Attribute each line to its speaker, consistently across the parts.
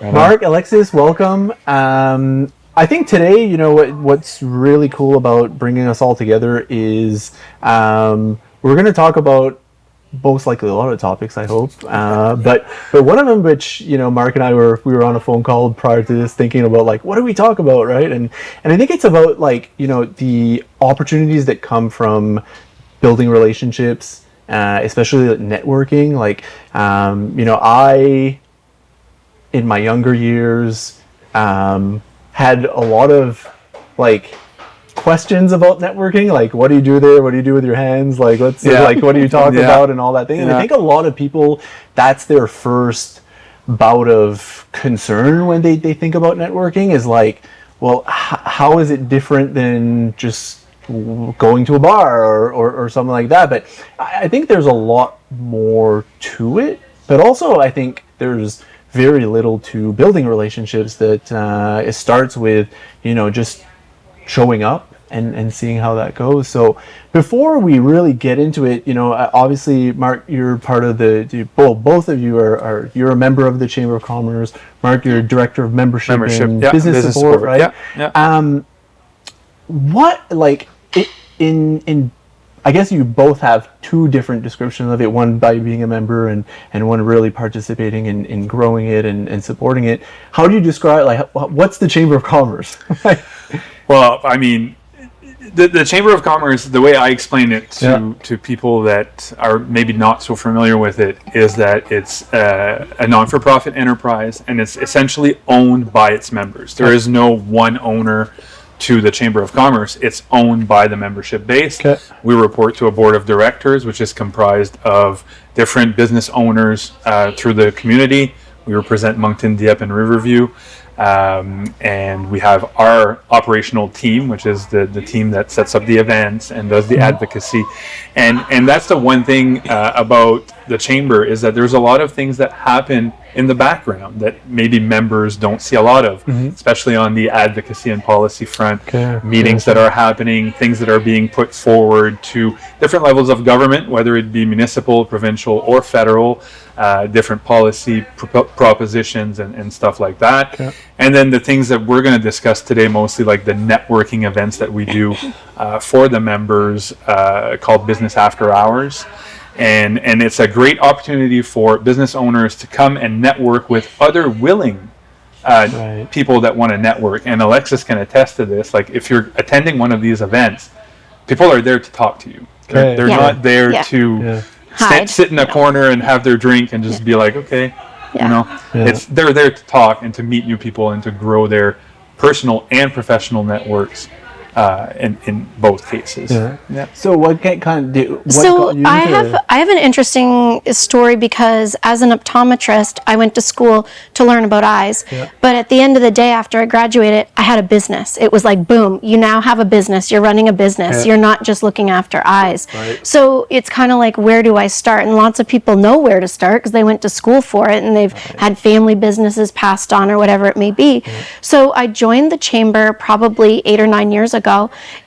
Speaker 1: Marc, Alexis, welcome. I think today, what's really cool about bringing us all together is we're going to talk about most likely a lot of topics, I hope. But one of them, which Marc and I we were on a phone call prior to this, thinking about like, what do we talk about, right? And I think it's about like the opportunities that come from building relationships, especially networking. Like I, in my younger years, had a lot of like questions about networking, like what do you do there, what do you do with your hands, like what do you talk about and all that thing. And I think a lot of people, that's their first bout of concern when they think about networking, is like, well, how is it different than just going to a bar or something like that? But I think there's a lot more to it, but also I think there's very little to building relationships that it starts with just showing up and seeing how that goes. So before we really get into it, obviously, Marc, you're part of both of you you're a member of the Chamber of Commerce. Marc, you're director of membership and business support, right? What, like, in I guess you both have two different descriptions of it, one by being a member and one really participating in growing it and supporting it. How do you describe, like, what's the Chamber of Commerce?
Speaker 2: Well, I mean, the Chamber of Commerce, the way I explain it to people that are maybe not so familiar with it, is that it's a non-for-profit enterprise, and it's essentially owned by its members. There is no one owner to the Chamber of Commerce. It's owned by the membership base. Okay. We report to a board of directors, which is comprised of different business owners through the community. We represent Moncton, Dieppe, and Riverview. And we have our operational team, which is the team that sets up the events and does the advocacy. And that's the one thing about the Chamber, is that there's a lot of things that happen in the background that maybe members don't see a lot of, especially on the advocacy and policy front. Meetings that are happening, things that are being put forward to different levels of government, whether it be municipal, provincial, or federal, different policy propositions and stuff like that. And then the things that we're going to discuss today, mostly like the networking events that we do for the members, called Business After Hours. And it's a great opportunity for business owners to come and network with other willing people that want to network. And Alexis can attest to this. Like, if you're attending one of these events, people are there to talk to you. They're not there to sit in a corner and have their drink and just be like, okay, they're there to talk and to meet new people and to grow their personal and professional networks. In both cases.
Speaker 1: So what kind of do?
Speaker 3: I have an interesting story, because as an optometrist, I went to school to learn about eyes. But at the end of the day, after I graduated, I had a business. It was like, boom, you now have a business. You're running a business. You're not just looking after eyes. So it's kind of like, where do I start? And lots of people know where to start because they went to school for it and they've had family businesses passed on or whatever it may be. So I joined the Chamber probably 8 or 9 years ago.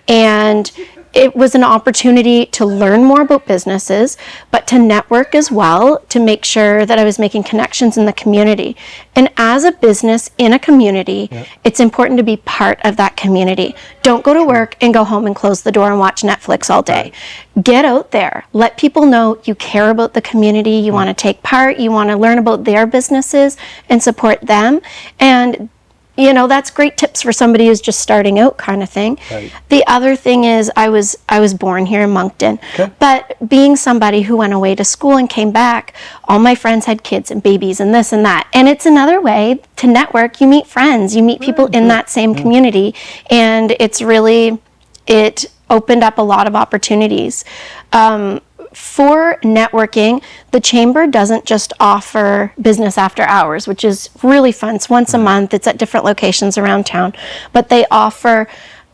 Speaker 3: And it was an opportunity to learn more about businesses, but to network as well, to make sure that I was making connections in the community. And as a business in a community, it's important to be part of that community. Don't go to work and go home and close the door and watch Netflix all day. Get out there. Let people know you care about the community, you want to take part, you want to learn about their businesses and support them. And that's great tips for somebody who's just starting out, kind of thing. The other thing is, I was born here in Moncton, but being somebody who went away to school and came back, all my friends had kids and babies and this and that. And it's another way to network. You meet friends, you meet people in that same community, and it opened up a lot of opportunities. For networking, the Chamber doesn't just offer business after hours, which is really fun. It's once a month. It's at different locations around town. But they offer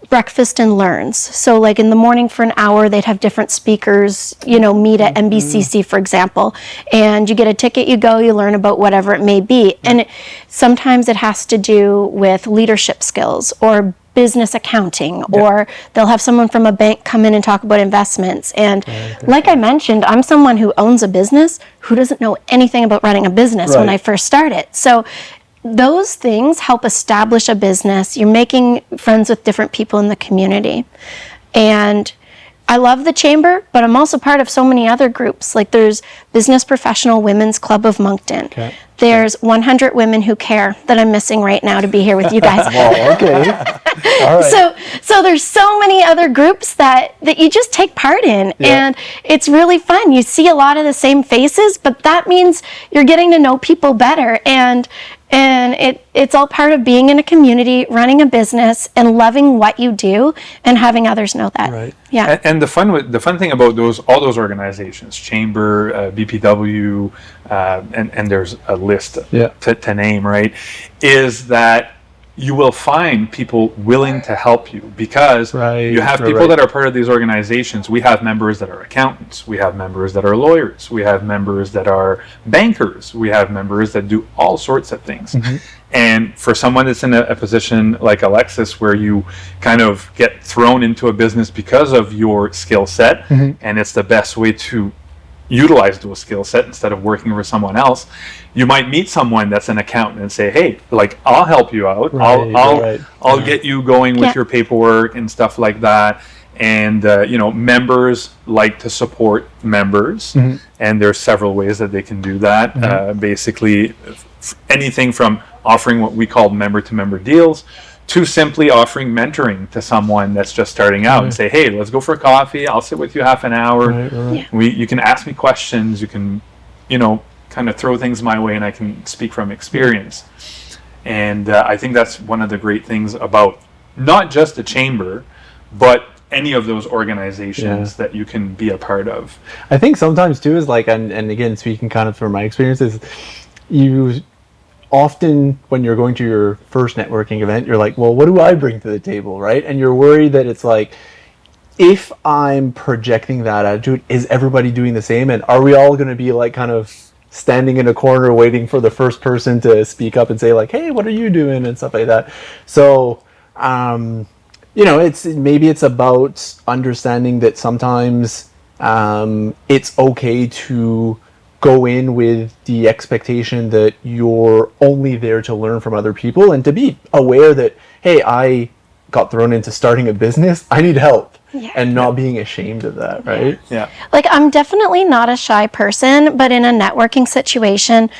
Speaker 3: breakfast and learns. So like in the morning for an hour, they'd have different speakers, meet at MBCC, for example. And you get a ticket, you go, you learn about whatever it may be. And sometimes it has to do with leadership skills or business accounting, or they'll have someone from a bank come in and talk about investments. And like I mentioned, I'm someone who owns a business who doesn't know anything about running a business when I first started. So those things help establish a business. You're making friends with different people in the community. And I love the chamber, but I'm also part of so many other groups. Like there's Business Professional Women's Club of Moncton.
Speaker 1: Okay.
Speaker 3: There's 100 Women Who Care that I'm missing right now to be here with you guys.
Speaker 1: Well, okay. All right.
Speaker 3: So there's so many other groups that you just take part in, and it's really fun. You see a lot of the same faces, but that means you're getting to know people better, and it's all part of being in a community, running a business, and loving what you do, and having others know that.
Speaker 1: Right.
Speaker 3: Yeah.
Speaker 2: And the fun thing about all those organizations, Chamber, BPW, and there's a list to name, right, is that you will find people willing to help you, because you have people that are part of these organizations. We have members that are accountants. We have members that are lawyers. We have members that are bankers. We have members that do all sorts of things. Mm-hmm. And for someone that's in a position like Alexis, where you kind of get thrown into a business because of your skill set, mm-hmm. and it's the best way to utilize those skill set instead of working for someone else, you might meet someone that's an accountant and say, hey, like, I'll help you out. I'll get you going with your paperwork and stuff like that. And members like to support members, mm-hmm. and there's several ways that they can do that. Mm-hmm. Basically anything from offering what we call member-to-member deals to simply offering mentoring to someone that's just starting out, and say, hey, let's go for a coffee. I'll sit with you half an hour. You can ask me questions. You can, kind of throw things my way, and I can speak from experience. And I think that's one of the great things about not just the chamber, but any of those organizations that you can be a part of.
Speaker 1: I think sometimes too is like, and again, speaking kind of from my experiences, you often, when you're going to your first networking event, you're like, well, what do I bring to the table, right? And you're worried that it's like, if I'm projecting that attitude, is everybody doing the same? And are we all going to be like kind of standing in a corner waiting for the first person to speak up and say like, hey, what are you doing? And stuff like that. So, it's about understanding that sometimes it's okay to go in with the expectation that you're only there to learn from other people, and to be aware that, hey, I got thrown into starting a business, I need help, and not being ashamed of that, right?
Speaker 2: Yeah.
Speaker 3: Like, I'm definitely not a shy person, but in a networking situation,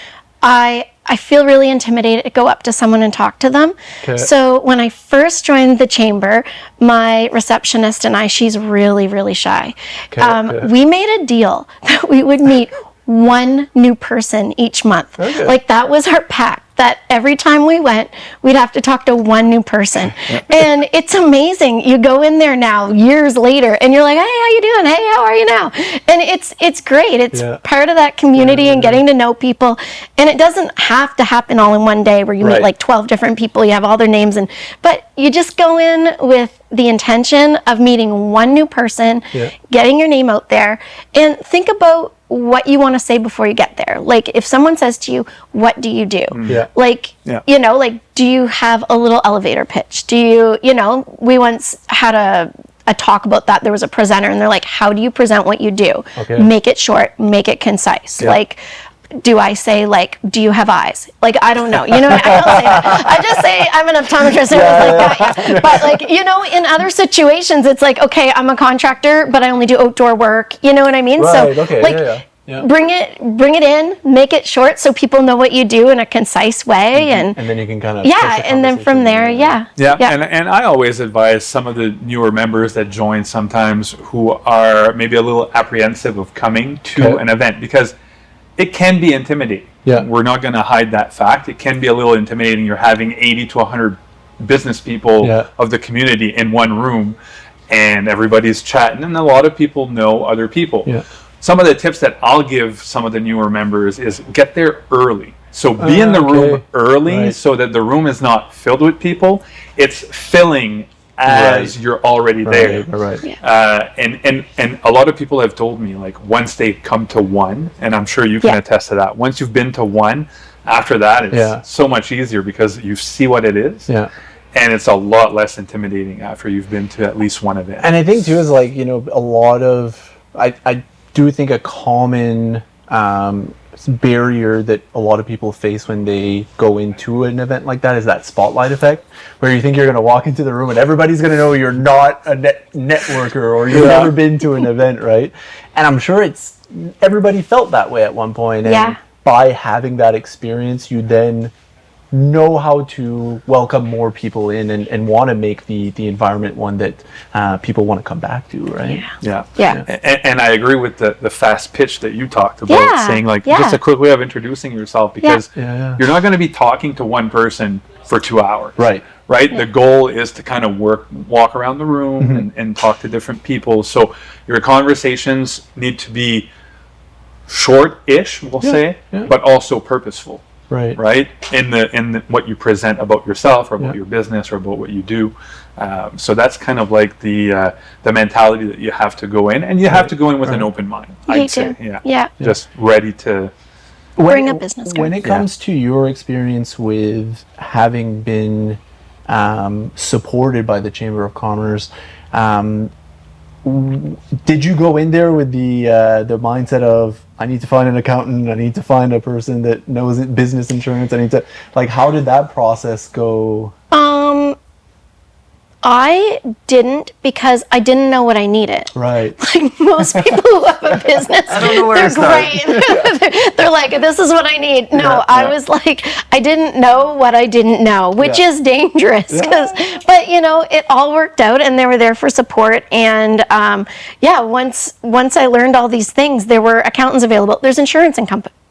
Speaker 3: I feel really intimidated to go up to someone and talk to them. Okay. So when I first joined the chamber, my receptionist and she's really, really shy. We made a deal that we would meet one new person each month. Okay. Like, that was our pact, that every time we went, we'd have to talk to one new person. And it's amazing. You go in there now, years later, and you're like, hey, how you doing? Hey, how are you now? And it's great. It's part of that community and getting to know people. And it doesn't have to happen all in one day where you meet like 12 different people, you have all their names, but you just go in with the intention of meeting one new person, getting your name out there, and think about what you want to say before you get there. Like, if someone says to you, what do you do? Like, do you have a little elevator pitch? Do you, we once had a talk about that. There was a presenter, and they're like, how do you present what you do? Okay. Make it short, make it concise. Like, do I say, like, do you have eyes? Like, I don't know. I don't say that. I just say I'm an optometrist and like that. But, like, in other situations, it's like, okay, I'm a contractor, but I only do outdoor work. You know what I mean?
Speaker 1: Right,
Speaker 3: so,
Speaker 1: okay,
Speaker 3: bring it in, make it short so people know what you do in a concise way.
Speaker 1: And then you can kind of
Speaker 3: and then from there,
Speaker 2: And I always advise some of the newer members that join sometimes who are maybe a little apprehensive of coming to an event, because it can be intimidating. We're not going to hide that fact. It can be a little intimidating. You're having 80 to 100 business people of the community in one room, and everybody's chatting, and a lot of people know other people. Some of the tips that I'll give some of the newer members is get there early. So be in the room early, so that the room is not filled with people. It's filling as you're already there. And a lot of people have told me, like, once they come to one, and I'm sure you can attest to that, once you've been to one, after that it's so much easier, because you see what it is. And it's a lot less intimidating after you've been to at least one event.
Speaker 1: And I think too is like, a lot of, I do think a common barrier that a lot of people face when they go into an event like that is that spotlight effect, where you think you're going to walk into the room and everybody's going to know you're not a networker or you've never been to an event, right? And I'm sure everybody felt that way at one point. And by having that experience, you then know how to welcome more people in and want to make the environment one that people want to come back to, right?
Speaker 3: Yeah.
Speaker 2: And I agree with the fast pitch that you talked about, saying just a quick way of introducing yourself, because you're not going to be talking to one person for 2 hours.
Speaker 1: Right.
Speaker 2: Yeah. The goal is to kind of walk around the room and talk to different people. So your conversations need to be short-ish, we'll say, but also purposeful. Right. In the what you present about yourself or about your business or about what you do. So that's kind of like the mentality that you have to go in, and you have to go in with an open mind. I'd say, just ready to
Speaker 3: bring a business card.
Speaker 1: When it comes to your experience with having been supported by the Chamber of Commerce, did you go in there with the mindset of, I need to find an accountant, I need to find a person that knows business insurance, I need to, how did that process go?
Speaker 3: I didn't, because I didn't know what I needed.
Speaker 1: Right.
Speaker 3: Like most people who have a business,
Speaker 1: I don't know where
Speaker 3: they're great. They're like, this is what I need. No, I was like, I didn't know what I didn't know, which is dangerous. But it all worked out, and they were there for support. And once I learned all these things, there were accountants available. There's insurance and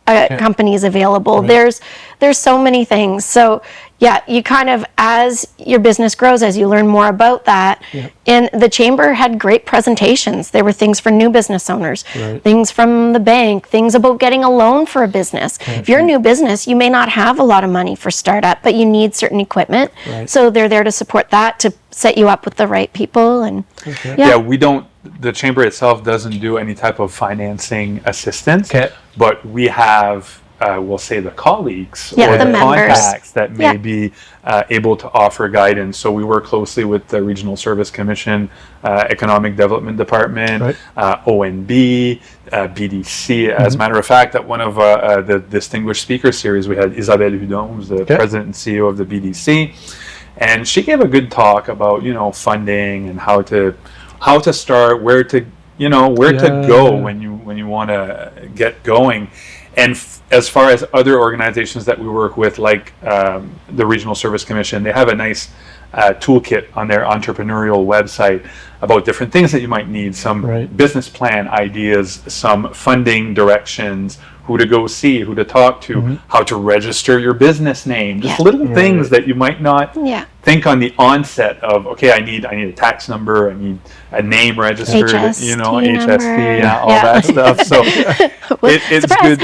Speaker 3: companies available. There's so many things. So you kind of, as your business grows, as you learn more about that, and the chamber had great presentations. There were things for new business owners, things from the bank, things about getting a loan for a business. If you're a new business, you may not have a lot of money for startup, but you need certain equipment. So they're there to support that, to set you up with the right people. And
Speaker 2: we don't, the chamber itself doesn't do any type of financing assistance, but we have we'll say the colleagues or the contacts that may be able to offer guidance. So we work closely with the Regional Service Commission, Economic Development Department, ONB, BDC. As a matter of fact, at one of the Distinguished Speaker Series, we had Isabelle Hudon, who's the President and CEO of the BDC. And she gave a good talk about, funding and how to start, where to go when you want to get going. And as far as other organizations that we work with, like the Regional Service Commission, they have a nice toolkit on their entrepreneurial website about different things that you might need, some business plan ideas, some funding directions, who to go see, who to talk to, how to register your business name, just little things that you might not think on the onset of, okay, I need a tax number, I need a name registered, HST, all that stuff. So it's good.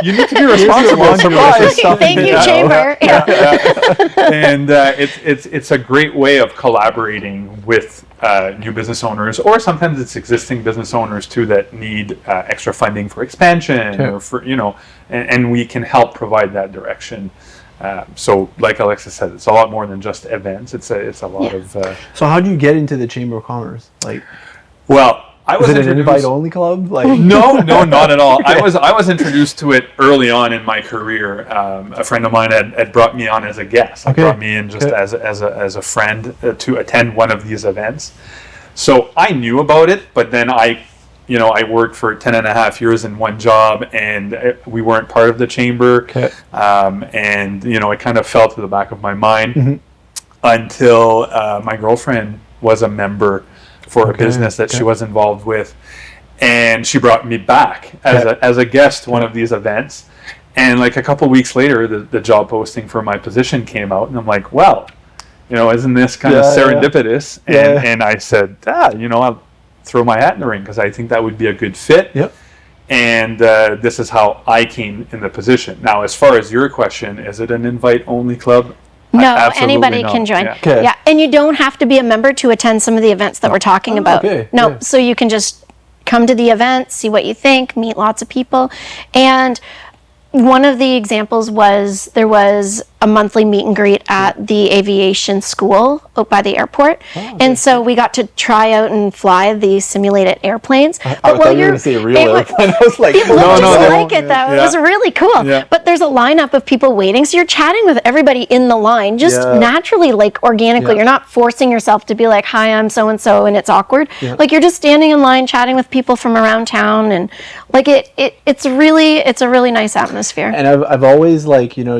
Speaker 2: You need to be responsible for this stuff.
Speaker 3: Thank you, Chamber.
Speaker 2: And it's a great way of collaborating with new business owners, or sometimes it's existing business owners too that need extra funding for expansion, or for and we can help provide that direction. So, like Alexis said, it's a lot more than just events. It's a lot of.
Speaker 1: So, how do you get into the Chamber of Commerce?
Speaker 2: I was
Speaker 1: an invite-only club?
Speaker 2: No, not at all. I was introduced to it early on in my career. A friend of mine had brought me on as a guest. Brought me in just as a friend to attend one of these events. So I knew about it, but then I worked for 10 and a half years in one job, and we weren't part of the chamber. And it kind of fell to the back of my mind until my girlfriend was a member for a business that she was involved with, and she brought me back as a guest to one of these events. And like a couple weeks later, the job posting for my position came out, and I'm like, well, isn't this kind of serendipitous? And I said, I'll throw my hat in the ring, because I think that would be a good fit. And this is how I came in the position. Now, as far as your question, is it an invite-only club?
Speaker 3: No, anybody can join. And you don't have to be a member to attend some of the events that we're talking about. So you can just come to the event, see what you think, meet lots of people. And one of the examples was, there was a monthly meet and greet at the aviation school out by the airport. And so we got to try out and fly the simulated airplanes.
Speaker 1: I thought you were going to say a real airplane. I was like,
Speaker 3: it looked
Speaker 2: no,
Speaker 3: just
Speaker 2: they
Speaker 3: like
Speaker 2: won't.
Speaker 3: it though.
Speaker 2: Yeah.
Speaker 3: It was really cool.
Speaker 2: Yeah.
Speaker 3: But there's a lineup of people waiting, so you're chatting with everybody in the line, just naturally, like organically. You're not forcing yourself to be like, "Hi, I'm so and so," and it's awkward. Like you're just standing in line, chatting with people from around town, and like it's a really nice atmosphere.
Speaker 1: And I've always like, you know,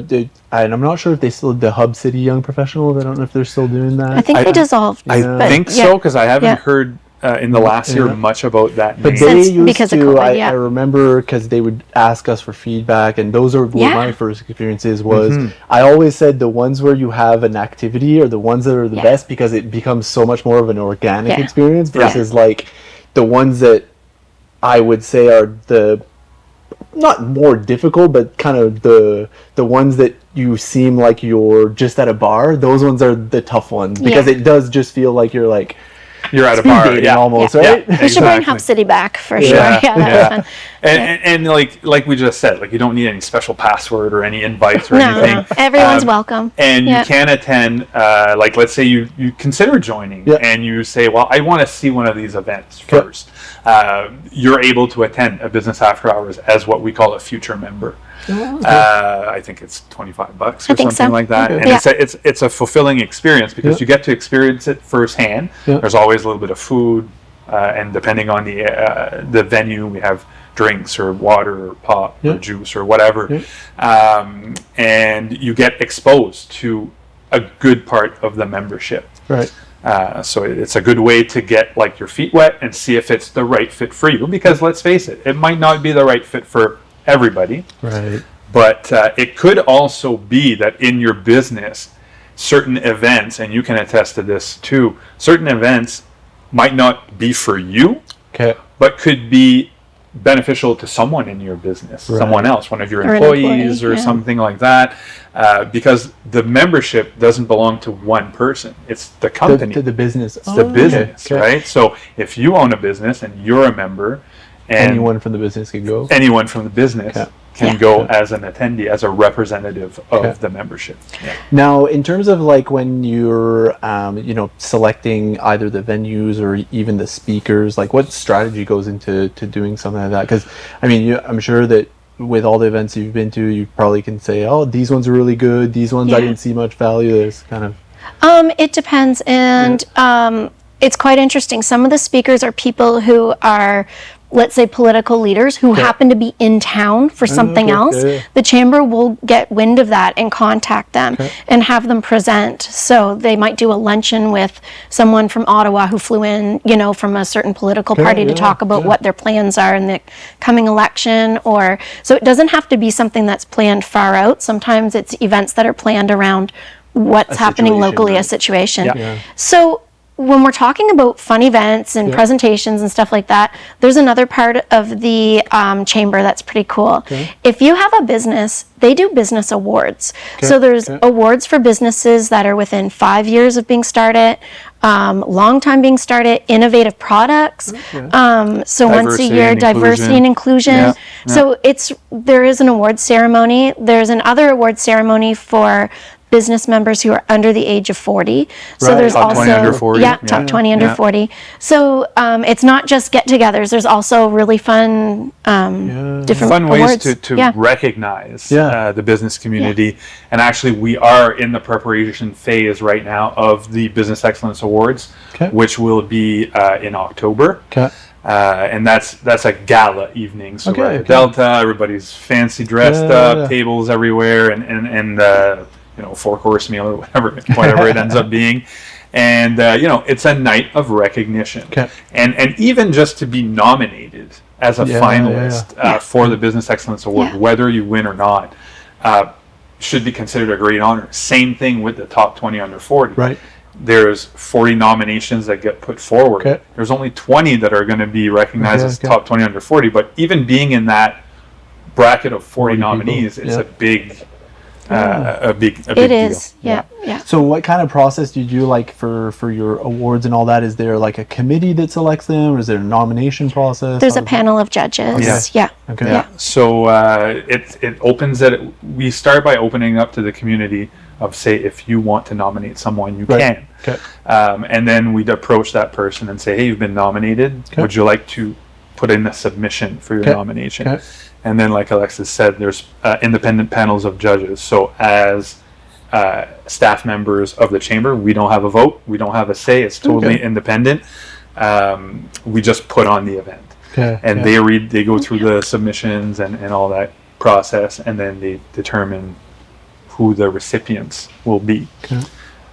Speaker 1: and I'm not sure if they still the Hub City Young Professionals. I don't know if they're still doing that.
Speaker 3: I think they dissolved.
Speaker 2: I think so, because I haven't heard in the last year much about that name.
Speaker 1: But they
Speaker 3: Since-
Speaker 1: used
Speaker 3: because
Speaker 1: to,
Speaker 3: of COVID,
Speaker 1: I remember, because they would ask us for feedback, and those are what my first experiences was. I always said the ones where you have an activity are the ones that are the best, because it becomes so much more of an organic experience versus like the ones that I would say are the not more difficult, but kind of the ones that you seem like you're just at a bar. Those ones are the tough ones, because it does just feel like you're like
Speaker 2: You're at a
Speaker 1: speed
Speaker 2: bar,
Speaker 1: dating almost,
Speaker 2: Yeah,
Speaker 1: right?
Speaker 3: We should bring Hub City back for sure. Yeah, that was fun.
Speaker 2: And like we just said, like you don't need any special password or any invites or anything.
Speaker 3: No, everyone's welcome.
Speaker 2: And you can attend, like let's say you consider joining and you say, well, I want to see one of these events first. You're able to attend a business after hours as what we call a future member. I think it's $25 or something like that, and it's a fulfilling experience because you get to experience it firsthand. There's always a little bit of food, and depending on the venue, we have drinks or water or pop or juice or whatever, and you get exposed to a good part of the membership.
Speaker 1: Right.
Speaker 2: So it's a good way to get like your feet wet and see if it's the right fit for you, because let's face it, it might not be the right fit for everybody,
Speaker 1: Right.
Speaker 2: but it could also be that in your business, certain events, and you can attest to this too, certain events might not be for you, but could be beneficial to someone in your business, someone else, one of your employees or something like that, because the membership doesn't belong to one person, it's the company,
Speaker 1: To the business.
Speaker 2: it's the business, right? So if you own a business and you're a member, and
Speaker 1: anyone from the business can go.
Speaker 2: Anyone from the business can go as an attendee, as a representative of the membership.
Speaker 1: Now, in terms of like when you're, selecting either the venues or even the speakers, like what strategy goes into doing something like that? Because, I mean, I'm sure that with all the events you've been to, you probably can say, oh, these ones are really good. These ones I didn't see much value. There's kind of...
Speaker 3: It depends, and it's quite interesting. Some of the speakers are people who are, let's say, political leaders who happen to be in town for something else. The chamber will get wind of that and contact them and have them present. So they might do a luncheon with someone from Ottawa who flew in, from a certain political party to talk about what their plans are in the coming election. Or so it doesn't have to be something that's planned far out. Sometimes it's events that are planned around what's happening locally, a situation. So when we're talking about fun events and presentations and stuff like that, there's another part of the chamber that's pretty cool. If you have a business, they do business awards. So there's awards for businesses that are within 5 years of being started, long time being started, innovative products. So once a year, diversity and inclusion. So there is an award ceremony. There's another award ceremony for business members who are under the age of 40. So there's
Speaker 2: top
Speaker 3: also
Speaker 2: 20 under 40.
Speaker 3: top 20 under 40. So it's not just get-togethers. There's also really fun different
Speaker 2: fun
Speaker 3: awards.
Speaker 2: ways to recognize the business community. And actually, we are in the preparation phase right now of the Business Excellence Awards, which will be in October. And that's a gala evening. So we're at the Delta, everybody's fancy dressed up, tables everywhere, and 4-course meal or whatever it ends up being. And it's a night of recognition. And even just to be nominated as a finalist for the Business Excellence Award, whether you win or not, should be considered a great honor. Same thing with the top 20 under 40. There's 40 nominations that get put forward. There's only 20 that are going to be recognized as top 20 under 40. But even being in that bracket of 40 nominees, it's a big a big
Speaker 3: It
Speaker 2: deal.
Speaker 3: is. Yeah.
Speaker 1: So what kind of process do you do, like for your awards and all that? Is there like a committee that selects them, or is there a nomination process?
Speaker 3: There's
Speaker 1: How
Speaker 3: a
Speaker 1: does
Speaker 3: panel of judges. Yeah.
Speaker 1: Okay.
Speaker 2: Yeah. So it opens it. We start by opening up to the community of, say, if you want to nominate someone, you can.
Speaker 1: Okay.
Speaker 2: And then we'd approach that person and say, hey, you've been nominated.
Speaker 1: Okay.
Speaker 2: Would you like to put in a submission for your
Speaker 1: Okay.
Speaker 2: nomination?
Speaker 1: Okay.
Speaker 2: And then, like Alexis said, there's independent panels of judges. So as staff members of the chamber, we don't have a vote. We don't have a say. It's totally
Speaker 1: Okay.
Speaker 2: independent. We just put on the event.
Speaker 1: Okay.
Speaker 2: And
Speaker 1: Yeah.
Speaker 2: they go through the submissions and all that process, and then they determine who the recipients will be.
Speaker 1: Okay.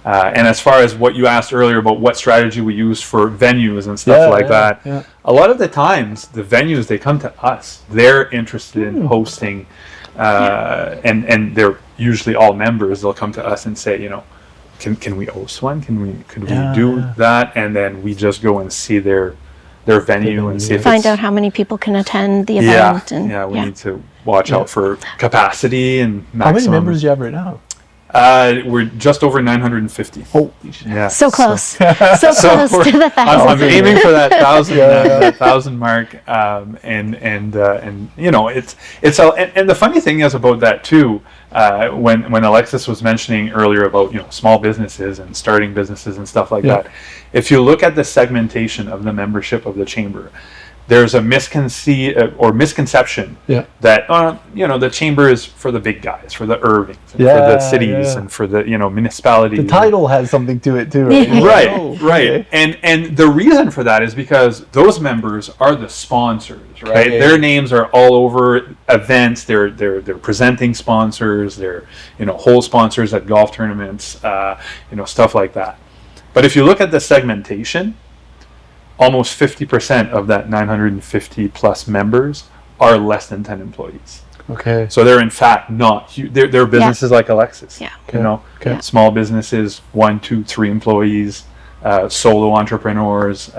Speaker 2: And as far as what you asked earlier about what strategy we use for venues and stuff like that,
Speaker 1: Yeah.
Speaker 2: a lot of the times the venues, they come to us. They're interested in hosting, and they're usually all members. They'll come to us and say, can we host one? Could we do that? And then we just go and see their venue and see if
Speaker 3: Find out how many people can attend the event.
Speaker 2: we need to watch out for capacity and maximum.
Speaker 1: How many members do you have right now?
Speaker 2: We're just over 950.
Speaker 1: Holy shit.
Speaker 2: Yeah.
Speaker 3: So close. So close to the
Speaker 2: I'm
Speaker 3: 1,000.
Speaker 2: aiming for that 1,000 mark, and the funny thing is about that too. When Alexis was mentioning earlier about small businesses and starting businesses and stuff like that, if you look at the segmentation of the membership of the chamber, there's a misconception that the chamber is for the big guys, for the Irvings, and for the cities, and for the municipalities.
Speaker 1: The title has something to it too,
Speaker 2: Right,
Speaker 1: right.
Speaker 2: And the reason for that is because those members are the sponsors, right?
Speaker 1: Okay.
Speaker 2: Their names are all over events. They're presenting sponsors. They're whole sponsors at golf tournaments, stuff like that. But if you look at the segmentation, almost 50% of that 950 plus members are less than 10 employees.
Speaker 1: Okay.
Speaker 2: So they're in fact not huge. They're businesses like Alexis.
Speaker 3: Yeah.
Speaker 2: Small businesses, 1, 2, 3 employees, solo entrepreneurs.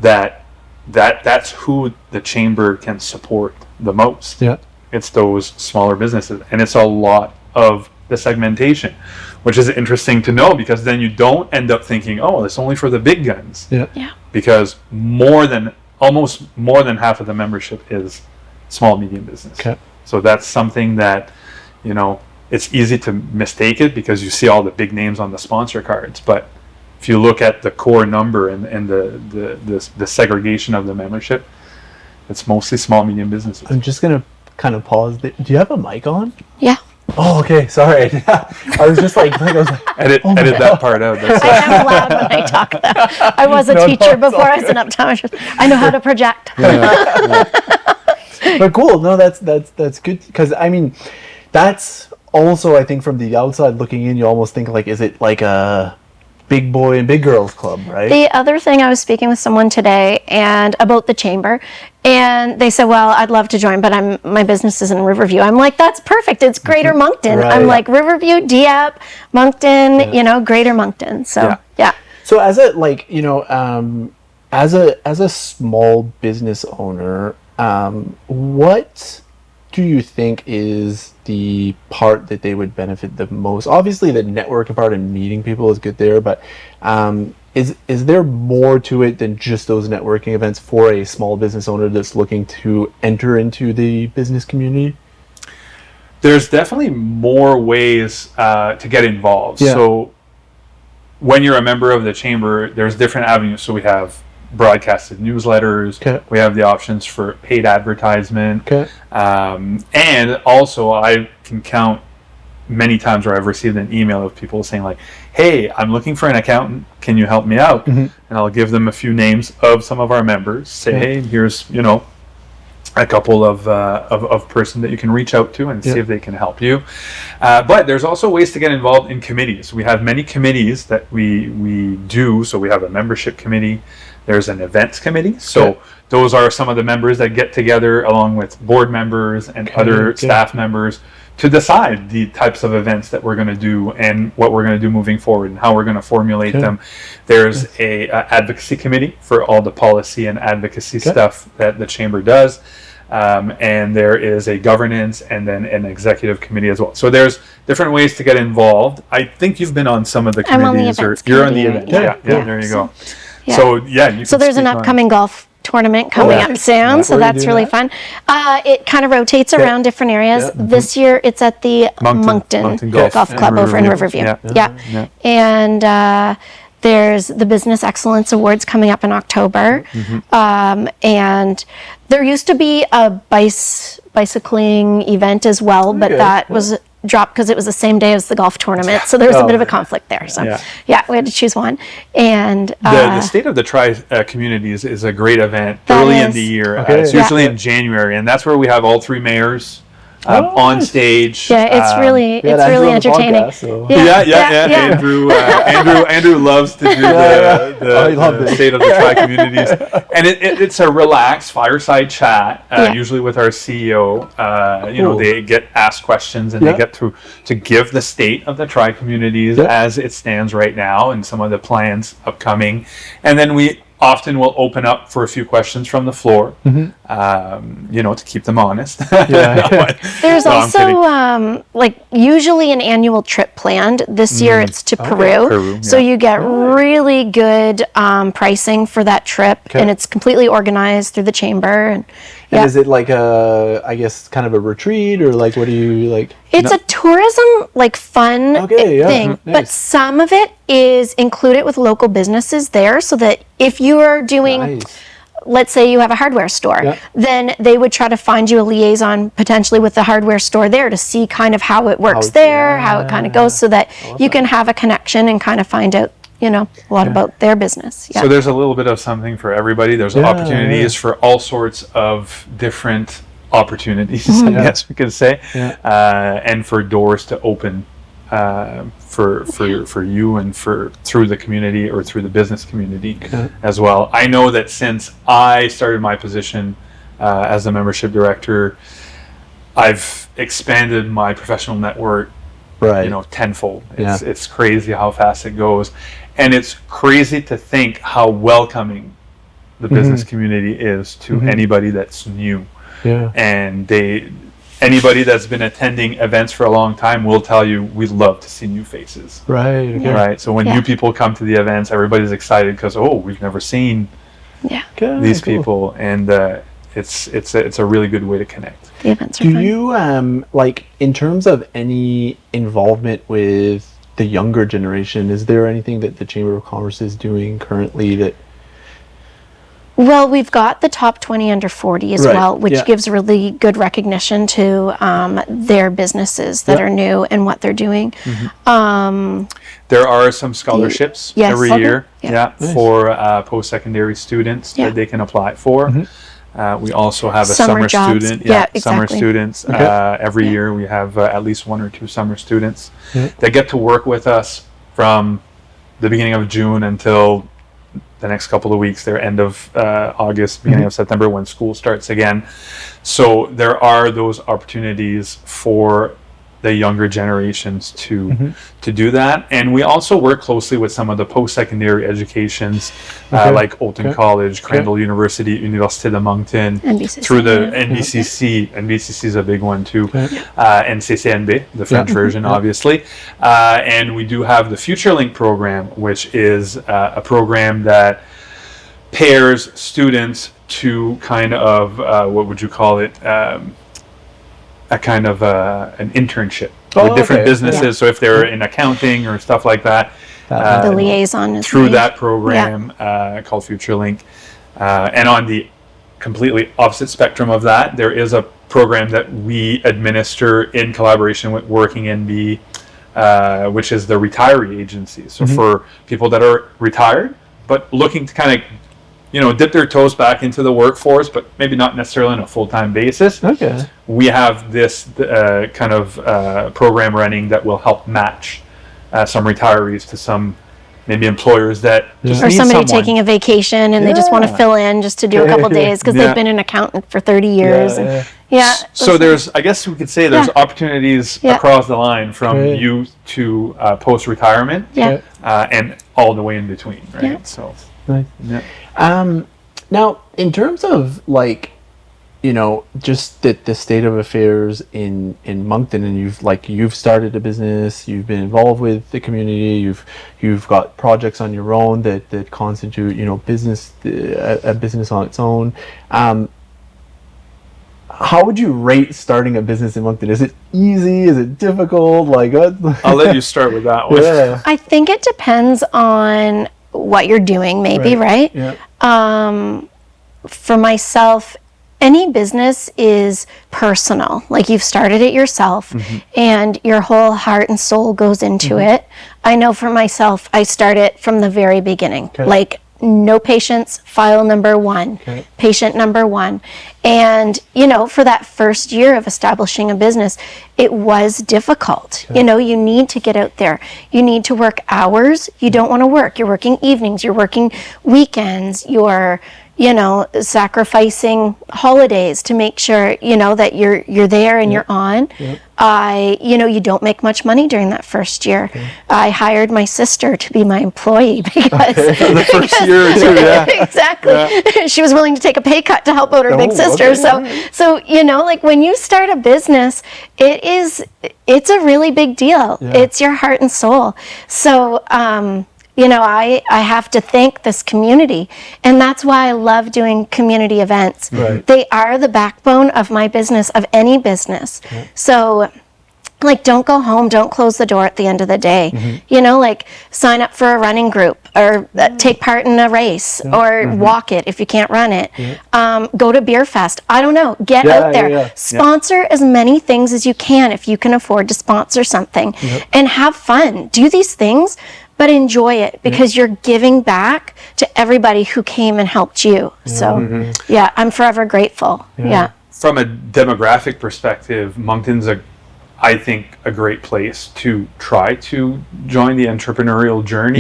Speaker 2: That's who the chamber can support the most.
Speaker 1: Yeah.
Speaker 2: It's those smaller businesses, and it's a lot of the segmentation, which is interesting to know, because then you don't end up thinking, oh, it's only for the big guns.
Speaker 1: Yeah.
Speaker 2: Because almost more than half of the membership is small, medium business.
Speaker 1: Okay.
Speaker 2: So that's something that, it's easy to mistake it because you see all the big names on the sponsor cards. But if you look at the core number and the segregation of the membership, it's mostly small, medium businesses.
Speaker 1: I'm just going to kind of pause. Do you have a mic on?
Speaker 3: Yeah.
Speaker 1: Oh, okay. Sorry. I was just like
Speaker 2: Edit that part out. That's
Speaker 3: I am loud when I talk, though. I was a teacher before I was an optometrist. I know how to project.
Speaker 1: But cool. No, that's good, because I mean, that's also, I think, from the outside looking in, you almost think like, is it like a big boy and big girls club, right?
Speaker 3: The other thing, I was speaking with someone today and about the chamber, and they said, well, I'd love to join, but my business is in Riverview. I'm like, that's perfect. It's Greater Moncton.
Speaker 1: Right.
Speaker 3: I'm like, Riverview, Dieppe, Moncton, Greater Moncton. So, yeah.
Speaker 1: So as a as a small business owner, what do you think is the part that they would benefit the most? Obviously, the networking part and meeting people is good there, but is there more to it than just those networking events for a small business owner that's looking to enter into the business community?
Speaker 2: There's definitely more ways to get involved.
Speaker 1: Yeah.
Speaker 2: So when you're a member of the chamber, there's different avenues. So we have broadcasted newsletters.
Speaker 1: Okay.
Speaker 2: We have the options for paid advertisement.
Speaker 1: Okay.
Speaker 2: And also, I can count many times where I've received an email of people saying like, hey, I'm looking for an accountant. Can you help me out?
Speaker 1: Mm-hmm.
Speaker 2: And I'll give them a few names of some of our members. Say, hey, here's, a couple of person that you can reach out to and see if they can help you. But there's also ways to get involved in committees. We have many committees that we do. So we have a membership committee. There's an events committee. So those are some of the members that get together along with board members and other staff members to decide the types of events that we're going to do and what we're going to do moving forward and how we're going to formulate them. There's a advocacy committee for all the policy and advocacy stuff that the chamber does. and there is a governance and then an executive committee as well. So there's different ways to get involved. I think you've been on some of the
Speaker 3: I'm on the
Speaker 2: committees,
Speaker 3: events
Speaker 2: you're on the
Speaker 3: committee,
Speaker 2: event.
Speaker 3: yeah.
Speaker 2: There you go.
Speaker 3: Yeah.
Speaker 2: So you
Speaker 3: So
Speaker 2: can
Speaker 3: there's an
Speaker 2: speak on-
Speaker 3: upcoming golf tournament coming up soon, so
Speaker 1: Where are you
Speaker 3: that's
Speaker 1: doing
Speaker 3: really
Speaker 1: that?
Speaker 3: fun. It kind of rotates around different areas.
Speaker 1: Yeah.
Speaker 3: This year it's at the Moncton Golf Club over in Riverview.
Speaker 2: Yeah.
Speaker 3: And there's the Business Excellence Awards coming up in October. And there used to be a bicycling event as well, but that was dropped because it was the same day as the golf tournament. So there was a bit of a conflict there. So we had to choose one. And
Speaker 2: the State of the Tri Communities is a great event
Speaker 3: That
Speaker 2: early in
Speaker 3: is.
Speaker 2: the year.
Speaker 1: Okay.
Speaker 2: It's usually in January, and that's where we have all three mayors on
Speaker 1: nice.
Speaker 2: stage.
Speaker 3: yeah, it's really entertaining.
Speaker 2: Yeah. Andrew loves to do
Speaker 1: he loved
Speaker 2: the
Speaker 1: it.
Speaker 2: State of the Tri Communities, and it's a relaxed fireside chat, usually with our CEO.
Speaker 1: Cool.
Speaker 2: They get asked questions and they get to give the state of the Tri Communities as it stands right now and some of the plans upcoming, and then we often will open up for a few questions from the floor, to keep them honest.
Speaker 3: There's
Speaker 2: No, I'm kidding.
Speaker 3: also usually an annual trip planned. This year it's to Peru.
Speaker 2: Peru,
Speaker 3: So you get really good pricing for that trip, and it's completely organized through the chamber. And
Speaker 1: And is it like I guess kind of a retreat, or like what do you like?
Speaker 3: it's a tourism fun thing,
Speaker 1: Nice.
Speaker 3: but some of it is included with local businesses there, so that if you are doing
Speaker 1: Nice.
Speaker 3: let's say you have a hardware store, then they would try to find you a liaison potentially with the hardware store there to see kind of how it works there, how it kind of goes, so that you can have a connection and kind of find out, a lot about their business. Yeah.
Speaker 2: So there's a little bit of something for everybody. There's opportunities for all sorts of different opportunities, I guess we could say, and for doors to open for you and through the community or through the business community as well. I know that since I started my position as the membership director, I've expanded my professional network tenfold. It's crazy how fast it goes, and it's crazy to think how welcoming the business community is to anybody that's new. And anybody that's been attending events for a long time will tell you, we love to see new faces. Right. So when new people come to the events, everybody's excited because we've never seen these people, and it's a really good way to connect.
Speaker 3: The events are
Speaker 1: Do
Speaker 3: fun.
Speaker 1: you in terms of any involvement with the younger generation? Is there anything that the Chamber of Commerce is doing currently that?
Speaker 3: Well, we've got the top 20 under 40 as well, which gives really good recognition to their businesses that are new and what they're doing.
Speaker 2: There are some scholarships every year
Speaker 1: Nice.
Speaker 2: for post-secondary students that they can apply for. We also have a
Speaker 3: Summer
Speaker 2: summer
Speaker 3: jobs.
Speaker 2: student. Summer
Speaker 3: Exactly.
Speaker 2: students. Every year we have at least 1 or 2 summer students that get to work with us from the beginning of June until the next couple of weeks. They're end of August, beginning of September, when school starts again. So there are those opportunities for the younger generations to do that. And we also work closely with some of the post-secondary educations like Olton College, Crandall University, Université de Moncton,
Speaker 3: NBCC,
Speaker 2: through the NBCC. NBCC is a big one too. And CCNB, the French version, obviously. And we do have the FutureLink program, which is a program that pairs students to kind of, what would you call it? A kind of an internship with different businesses. So if they're in accounting or stuff like that,
Speaker 3: the liaison is
Speaker 2: through
Speaker 3: nice.
Speaker 2: that program called FutureLink. And on the completely opposite spectrum of that, there is a program that we administer in collaboration with Working NB, which is the retiree agency. So for people that are retired but looking to kind of dip their toes back into the workforce, but maybe not necessarily on a full-time basis. We have this kind of program running that will help match some retirees to some maybe employers that just
Speaker 3: or
Speaker 2: need
Speaker 3: somebody
Speaker 2: someone.
Speaker 3: taking a vacation and they just want to fill in just to do a couple days because they've been an accountant for 30 years.
Speaker 2: So there's, I guess we could say there's opportunities across the line from youth to post-retirement and all the way in between, right? So.
Speaker 1: Now, in terms of just the state of affairs in Moncton, and you've started a business, you've been involved with the community, you've got projects on your own that constitute, business, a business on its own. How would you rate starting a business in Moncton? Is it easy? Is it difficult? Like,
Speaker 2: I'll let you start with that one.
Speaker 1: Yeah.
Speaker 3: I think it depends on what you're doing, maybe, right?
Speaker 1: Yeah.
Speaker 3: For myself, any business is personal. Like, you've started it yourself, and your whole heart and soul goes into it. I know for myself, I start it from the very beginning.
Speaker 1: Okay.
Speaker 3: Like, no patients, file number 1,
Speaker 1: Okay.
Speaker 3: patient number 1. And, for that first year of establishing a business, it was difficult.
Speaker 1: Okay.
Speaker 3: You need to get out there. You need to work hours you don't want to work. You're working evenings, you're working weekends, you're sacrificing holidays to make sure, that you're there and you're on.
Speaker 1: Yep.
Speaker 3: You don't make much money during that first year.
Speaker 1: Okay.
Speaker 3: I hired my sister to be my employee because
Speaker 2: The first year or two, yeah.
Speaker 3: exactly.
Speaker 2: Yeah.
Speaker 3: She was willing to take a pay cut to help out her big sister.
Speaker 1: Okay.
Speaker 3: So like when you start a business, it's a really big deal.
Speaker 1: Yeah.
Speaker 3: It's your heart and soul. So, I have to thank this community, and that's why I love doing community events.
Speaker 1: Right.
Speaker 3: They are the backbone of my business, of any business.
Speaker 1: Okay.
Speaker 3: So, don't go home, don't close the door at the end of the day. Sign up for a running group, or take part in a race, or walk it if you can't run it. Go to Beer Fest. I don't know. Get out there.
Speaker 1: Yeah.
Speaker 3: Sponsor as many things as you can if you can afford to sponsor something. And have fun. Do these things, but enjoy it, because you're giving back to everybody who came and helped you. So, I'm forever grateful. Yeah.
Speaker 2: From a demographic perspective, Moncton's I think a great place to try to join the entrepreneurial journey.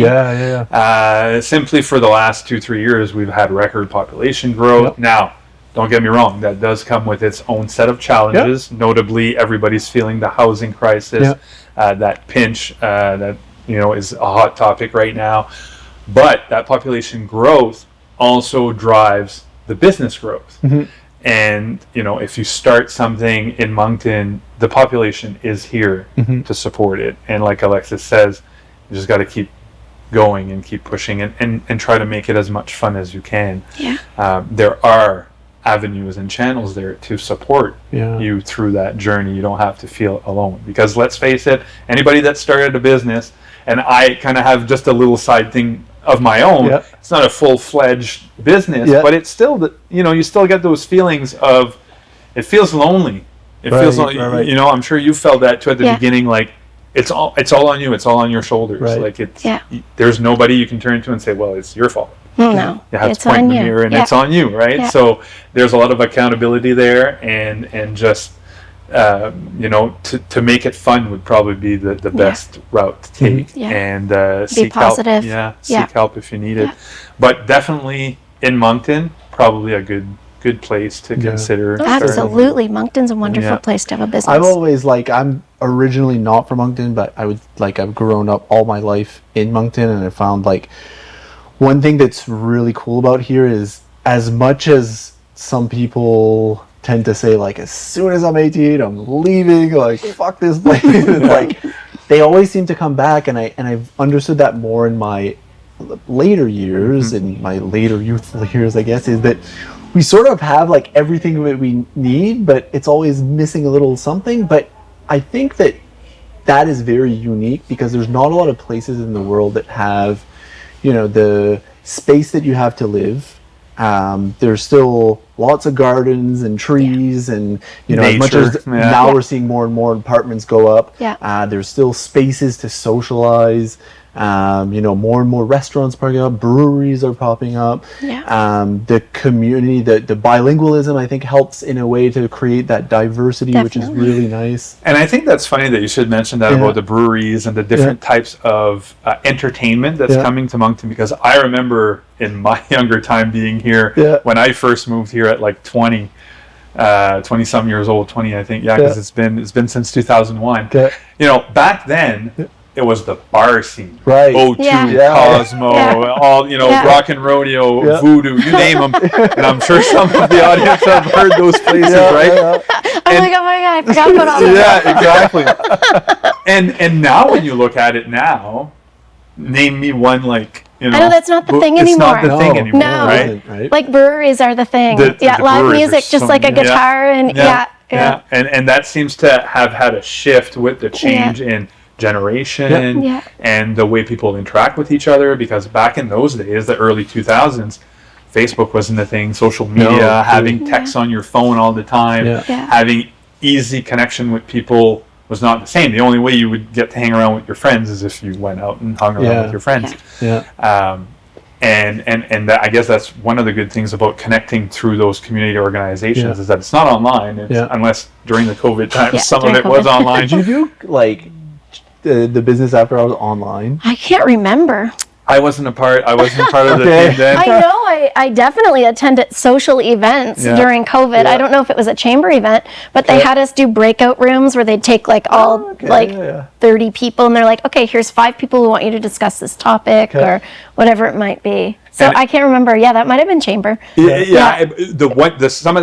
Speaker 2: Simply for the last 2-3 years, we've had record population growth.
Speaker 1: Yep.
Speaker 2: Now, don't get me wrong, that does come with its own set of challenges. Notably, everybody's feeling the housing crisis, that pinch that is a hot topic right now. But that population growth also drives the business growth. And, if you start something in Moncton, the population is here to support it. And like Alexis says, you just got to keep going and keep pushing and try to make it as much fun as you can. There are avenues and channels there to support you through that journey. You don't have to feel alone. Because let's face it, anybody that started a business, and I kind of have just a little side thing of my own. It's not a full-fledged business, but it's still you still get those feelings of, it feels lonely. It feels like, I'm sure you felt that too at the beginning, like it's all on you, it's all on your shoulders. Like there's nobody you can turn to and say, well, it's your fault.
Speaker 3: No,
Speaker 2: you have
Speaker 3: it's
Speaker 2: to point
Speaker 3: on
Speaker 2: the
Speaker 3: you.
Speaker 2: mirror, and it's on you, right? So there's a lot of accountability there, and just to make it fun would probably be the best route to take. And seek
Speaker 3: positive.
Speaker 2: help. Seek help if you need it. But definitely in Moncton, probably a good place to consider.
Speaker 3: Absolutely. Moncton's a wonderful place to have a business.
Speaker 1: I've always I'm originally not from Moncton, but I've grown up all my life in Moncton, and I found one thing that's really cool about here is, as much as some people tend to say, as soon as I'm 18, I'm leaving, fuck this place. They always seem to come back, and I've understood that more in my later years, in my later youthful years, I guess, is that we sort of have everything that we need, but it's always missing a little something. But I think that is very unique, because there's not a lot of places in the world that have, the space that you have to live. There's still lots of gardens and trees, and as much as now we're seeing more and more apartments go up, there's still spaces to socialize. More and more restaurants popping up, breweries are popping up. The community, the bilingualism, I think, helps in a way to create that diversity, which is really nice.
Speaker 2: And I think that's funny that you should mention that about the breweries and the different types of entertainment that's coming to Moncton, because I remember in my younger time being here, when I first moved here at 20 some years old, 20 I think, because it's been since 2001. Back then, it was the bar scene.
Speaker 1: Right.
Speaker 2: O2,
Speaker 3: Yeah.
Speaker 2: Cosmo,
Speaker 3: Yeah.
Speaker 2: all,
Speaker 3: Yeah.
Speaker 2: rock and rodeo,
Speaker 1: Yeah.
Speaker 2: voodoo, you name them. And I'm sure some of the audience have heard those places, right?
Speaker 3: I'm like, oh my God, I forgot about all of that.
Speaker 2: Yeah, exactly. And now when you look at it now, name me one, like,
Speaker 3: I know that's not the thing
Speaker 2: it's
Speaker 3: anymore.
Speaker 2: not the thing anymore,
Speaker 3: No.
Speaker 2: right?
Speaker 1: Isn't, right?
Speaker 3: Like breweries are the thing.
Speaker 2: The
Speaker 3: Live
Speaker 2: breweries are
Speaker 3: music, just
Speaker 2: so
Speaker 3: like a
Speaker 2: new.
Speaker 3: guitar and yeah.
Speaker 2: And that seems to have had a shift with the change in generation
Speaker 3: Yeah.
Speaker 2: and the way people interact with each other, because back in those days, the early 2000s, Facebook wasn't a thing, social media, having texts on your phone all the time,
Speaker 1: Yeah.
Speaker 2: having easy connection with people was not the same. The only way you would get to hang around with your friends is if you went out and hung around with your friends.
Speaker 1: Yeah.
Speaker 2: And that, I guess that's one of the good things about connecting through those community organizations is that it's not online, unless during the COVID times some of it was online.
Speaker 1: Did you do like the business after hours online?
Speaker 3: I can't remember.
Speaker 2: I wasn't part of the team then.
Speaker 3: I know I definitely attended social events during COVID.
Speaker 1: Yeah.
Speaker 3: I don't know if it was a chamber event, but they had us do breakout rooms where they'd take like 30 people and they're like, okay, here's 5 people who want you to discuss this topic or whatever it might be. So I can't remember. Yeah, that might have been chamber.
Speaker 2: Some of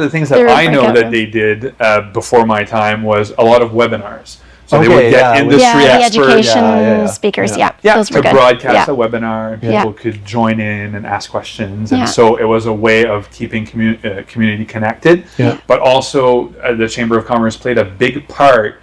Speaker 2: the things that I know that they did before my time was a lot of webinars. So they would get industry
Speaker 3: the
Speaker 2: experts.
Speaker 3: education speakers. Yeah, those were
Speaker 2: to
Speaker 3: good.
Speaker 2: broadcast a webinar, and people could join in and ask questions, and so it was a way of keeping community connected. But also, the Chamber of Commerce played a big part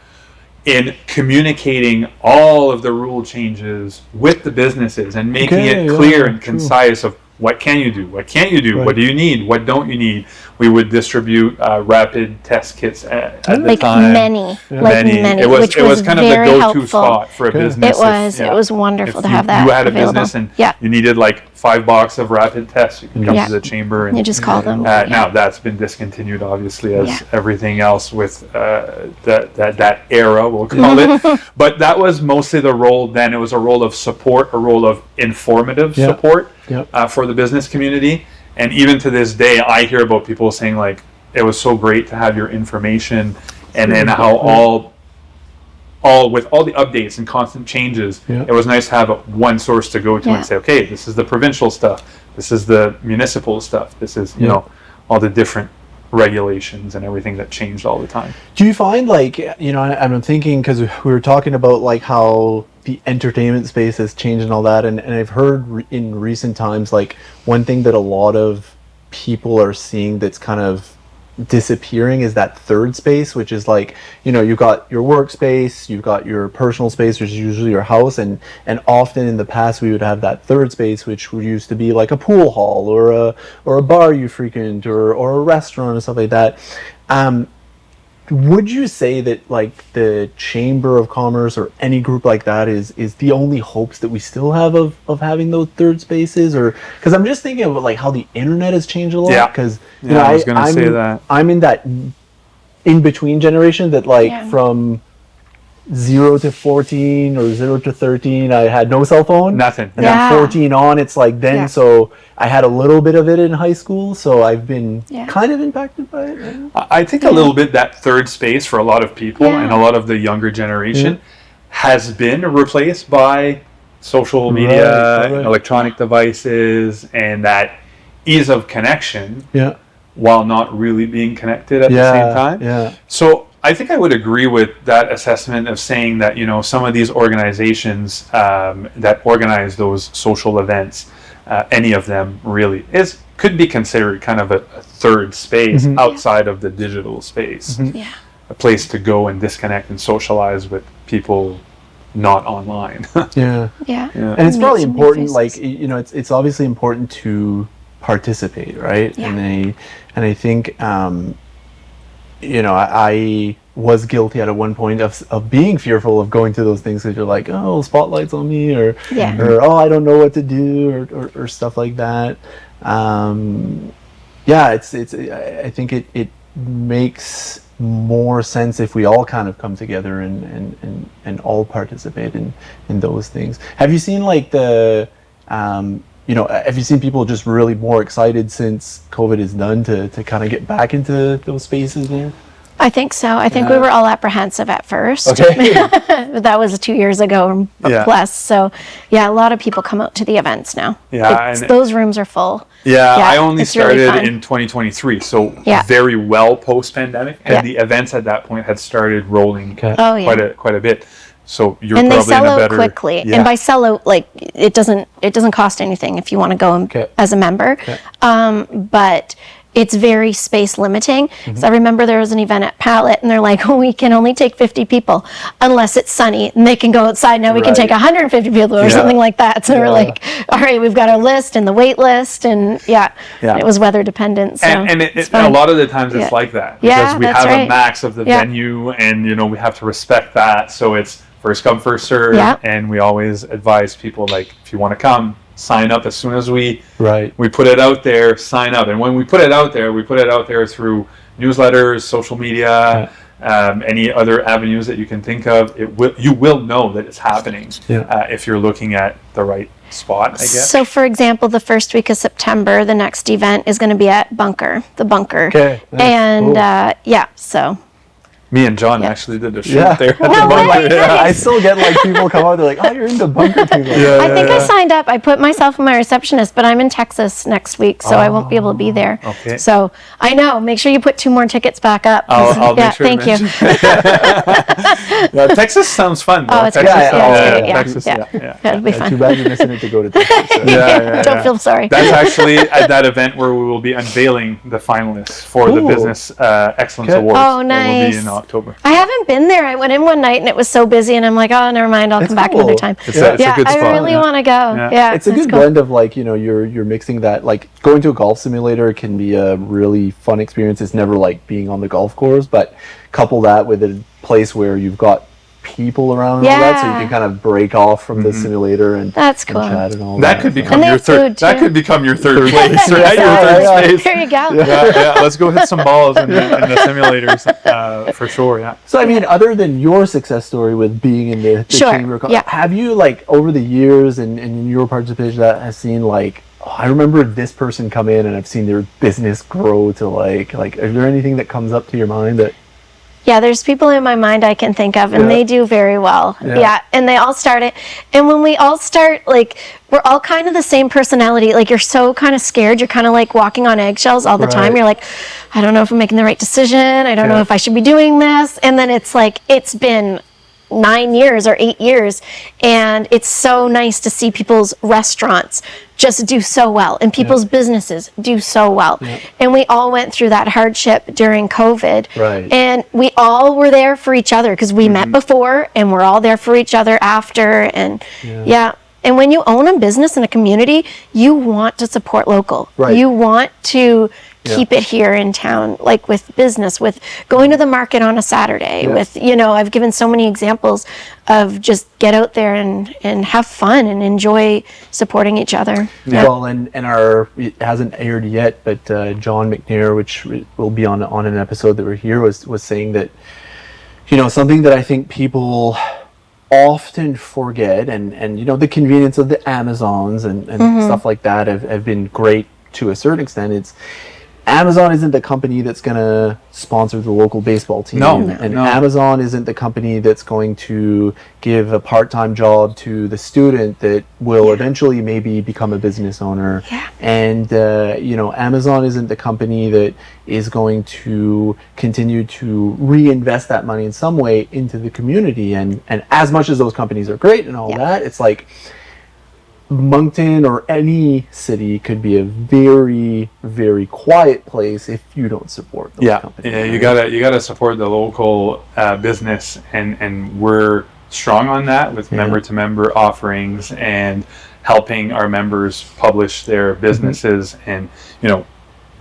Speaker 2: in communicating all of the rule changes with the businesses and making it clear and concise of what can you do, what can't you do, what do you need, what don't you need. We would distribute rapid test kits at the time.
Speaker 3: Many.
Speaker 2: It was kind of the go-to spot for a business.
Speaker 3: It was wonderful to have that.
Speaker 2: You had a
Speaker 3: available.
Speaker 2: business and you needed like 5 boxes of rapid tests. You can come to the chamber and
Speaker 3: you just call them.
Speaker 2: Now that's been discontinued, obviously, as everything else with that era, we'll call it. But that was mostly the role then. It was a role of support, a role of informative support for the business community. And even to this day, I hear about people saying like, it was so great to have your information, and then how all with all the updates and constant changes, it was nice to have one source to go to and say, okay, this is the provincial stuff, this is the municipal stuff, this is all the different regulations and everything that changed all the time.
Speaker 1: Do you find like, I'm thinking, because we were talking about like how the entertainment space has changed and all that, and I've heard in recent times, like one thing that a lot of people are seeing that's kind of disappearing is that third space, which is like, you've got your workspace, you've got your personal space, which is usually your house, and often in the past we would have that third space, which used to be like a pool hall or a bar you frequent or a restaurant or stuff like that. Would you say that like the Chamber of Commerce or any group like that is the only hopes that we still have of having those third spaces? Or because I'm just thinking about like how the internet has changed a lot, because
Speaker 2: I was going to say that
Speaker 1: I'm in that in between generation that like from 0 to 14 or 0 to 13 I had no cell phone,
Speaker 2: nothing,
Speaker 1: and then 14 on, it's like then so I had a little bit of it in high school, so I've been kind of impacted by it.
Speaker 2: I think a little bit that third space for a lot of people and a lot of the younger generation has been replaced by social media, electronic devices, and that ease of connection while not really being connected at the same time. So I think I would agree with that assessment of saying that, some of these organizations that organize those social events, any of them really could be considered kind of a third space outside of the digital space. A place to go and disconnect and socialize with people not online.
Speaker 1: And it's probably important, like, it's obviously important to participate, right? And I think I was guilty at one point of being fearful of going to those things, because you're like, oh, spotlight's on me, or oh, I don't know what to do, or stuff like that. It's I think it makes more sense if we all kind of come together and all participate in those things. Have you seen like have you seen people just really more excited since COVID is done to kind of get back into those spaces there?
Speaker 3: I think so. I think we were all apprehensive at first.
Speaker 1: Okay.
Speaker 3: That was 2 years ago
Speaker 2: Yeah.
Speaker 3: plus. So, yeah, a lot of people come out to the events now.
Speaker 2: Yeah, and
Speaker 3: those rooms are full.
Speaker 2: Yeah,
Speaker 3: Yeah,
Speaker 2: I only
Speaker 3: it's really
Speaker 2: started
Speaker 3: fun.
Speaker 2: in 2023, so
Speaker 3: Yeah.
Speaker 2: very well post-pandemic, and
Speaker 3: Yeah.
Speaker 2: the events at that point had started rolling
Speaker 3: Oh, yeah.
Speaker 2: quite a bit. So you're
Speaker 3: And they
Speaker 2: probably
Speaker 3: sell
Speaker 2: in a
Speaker 3: out
Speaker 2: better
Speaker 3: quickly.
Speaker 2: Yeah.
Speaker 3: And by sell out, like it doesn't cost anything if you want to go as a member. But it's very space limiting. So I remember there was an event at Palette, and they're like, we can only take 50 people unless it's sunny, and they can go outside. Now we can take 150 people or something like that. So we're like, all right, we've got our list and the wait list, and it was weather dependent. So
Speaker 2: and
Speaker 3: it's
Speaker 2: a
Speaker 3: fun.
Speaker 2: lot of the times it's like that because
Speaker 3: Yeah,
Speaker 2: we
Speaker 3: that's
Speaker 2: have a
Speaker 3: right.
Speaker 2: max of the venue, and we have to respect that. So it's first come, first serve, and we always advise people, like, if you want to come, sign up as soon as we put it out there. Sign up, and when we put it out there through newsletters, social media, any other avenues that you can think of. You will know that it's happening if you're looking at the right spot, I guess.
Speaker 3: So, for example, the first week of September, the next event is going to be at the Bunker.
Speaker 1: Okay. Nice.
Speaker 3: And
Speaker 1: Cool.
Speaker 3: so.
Speaker 2: Me and John actually did a shoot there.
Speaker 3: No way.
Speaker 1: I still get like people come out, they're like, oh, you're into bunker people.
Speaker 3: I think I signed up. I put myself and my receptionist, but I'm in Texas next week, so I won't be able to be there.
Speaker 2: Okay.
Speaker 3: So I know. Make sure you put 2 more tickets back up.
Speaker 2: I'll make sure to
Speaker 3: thank you.
Speaker 2: Texas sounds fun, though.
Speaker 3: Oh, it's
Speaker 2: Texas,
Speaker 3: great. Yeah,
Speaker 2: Texas,
Speaker 3: yeah. That'll be fun.
Speaker 1: Too bad you're missing it to go to Texas. So.
Speaker 3: Don't feel sorry.
Speaker 2: That's actually at that event where we will be unveiling the finalists for the Business Excellence Awards.
Speaker 3: Oh,
Speaker 2: That will
Speaker 3: nice.
Speaker 2: be in October.
Speaker 3: I haven't been there. I went in one night and it was so busy, and I'm like, oh, never mind. I'll come back
Speaker 1: cool.
Speaker 3: another time.
Speaker 2: It's a good spot.
Speaker 3: I really want to go. Yeah,
Speaker 1: It's a good blend of like, you're mixing that, like going to a golf simulator can be a really fun experience. It's never like being on the golf course, but couple that with a place where you've got people around and all that, so you can kind of break off from the simulator and
Speaker 3: That's cool.
Speaker 1: and chat and all
Speaker 2: That
Speaker 1: that.
Speaker 2: could
Speaker 1: So-
Speaker 2: become
Speaker 3: And they
Speaker 2: your
Speaker 3: have
Speaker 2: third.
Speaker 3: food,
Speaker 2: That
Speaker 3: too.
Speaker 2: could become your third place, right? Your
Speaker 1: Yeah,
Speaker 2: third
Speaker 1: yeah.
Speaker 2: space.
Speaker 3: There you go.
Speaker 2: Yeah. Let's go hit some balls in the simulators for sure. Yeah.
Speaker 1: So I mean, other than your success story with being in the
Speaker 3: Sure,
Speaker 1: chamber,
Speaker 3: yeah.
Speaker 1: have you like over the years and in your participation that has seen like, oh, I remember this person come in and I've seen their business grow to like is there anything that comes up to your mind that?
Speaker 3: Yeah, there's people in my mind I can think of, and they do very well. Yeah, and they all start it. And when we all start, like, we're all kind of the same personality. Like, you're so kind of scared. You're kind of like walking on eggshells all the time. You're like, I don't know if I'm making the right decision. I don't know if I should be doing this. And then it's like, it's been 9 years or 8 years, and it's so nice to see people's restaurants just do so well and people's businesses do so well. And we all went through that hardship during COVID, and we all were there for each other because we met before, and we're all there for each other after. And and when you own a business in a community, you want to support local. You want to keep it here in town, like with business, with going to the market on a Saturday, with, I've given so many examples of just get out there and have fun and enjoy supporting each other.
Speaker 1: Well, and it hasn't aired yet, but John McNair, which will be on an episode that we're here, was saying that, something that I think people often forget, and the convenience of the Amazons and stuff like that have been great to a certain extent. It's Amazon isn't the company that's going to sponsor the local baseball team.
Speaker 2: No.
Speaker 1: Amazon isn't the company that's going to give a part-time job to the student that will eventually maybe become a business owner. And, Amazon isn't the company that is going to continue to reinvest that money in some way into the community. And as much as those companies are great and all that, it's like, Moncton or any city could be a very, very quiet place if you don't support those companies.
Speaker 2: Yeah, you gotta support the local business, and we're strong on that with member to member offerings and helping our members publish their businesses and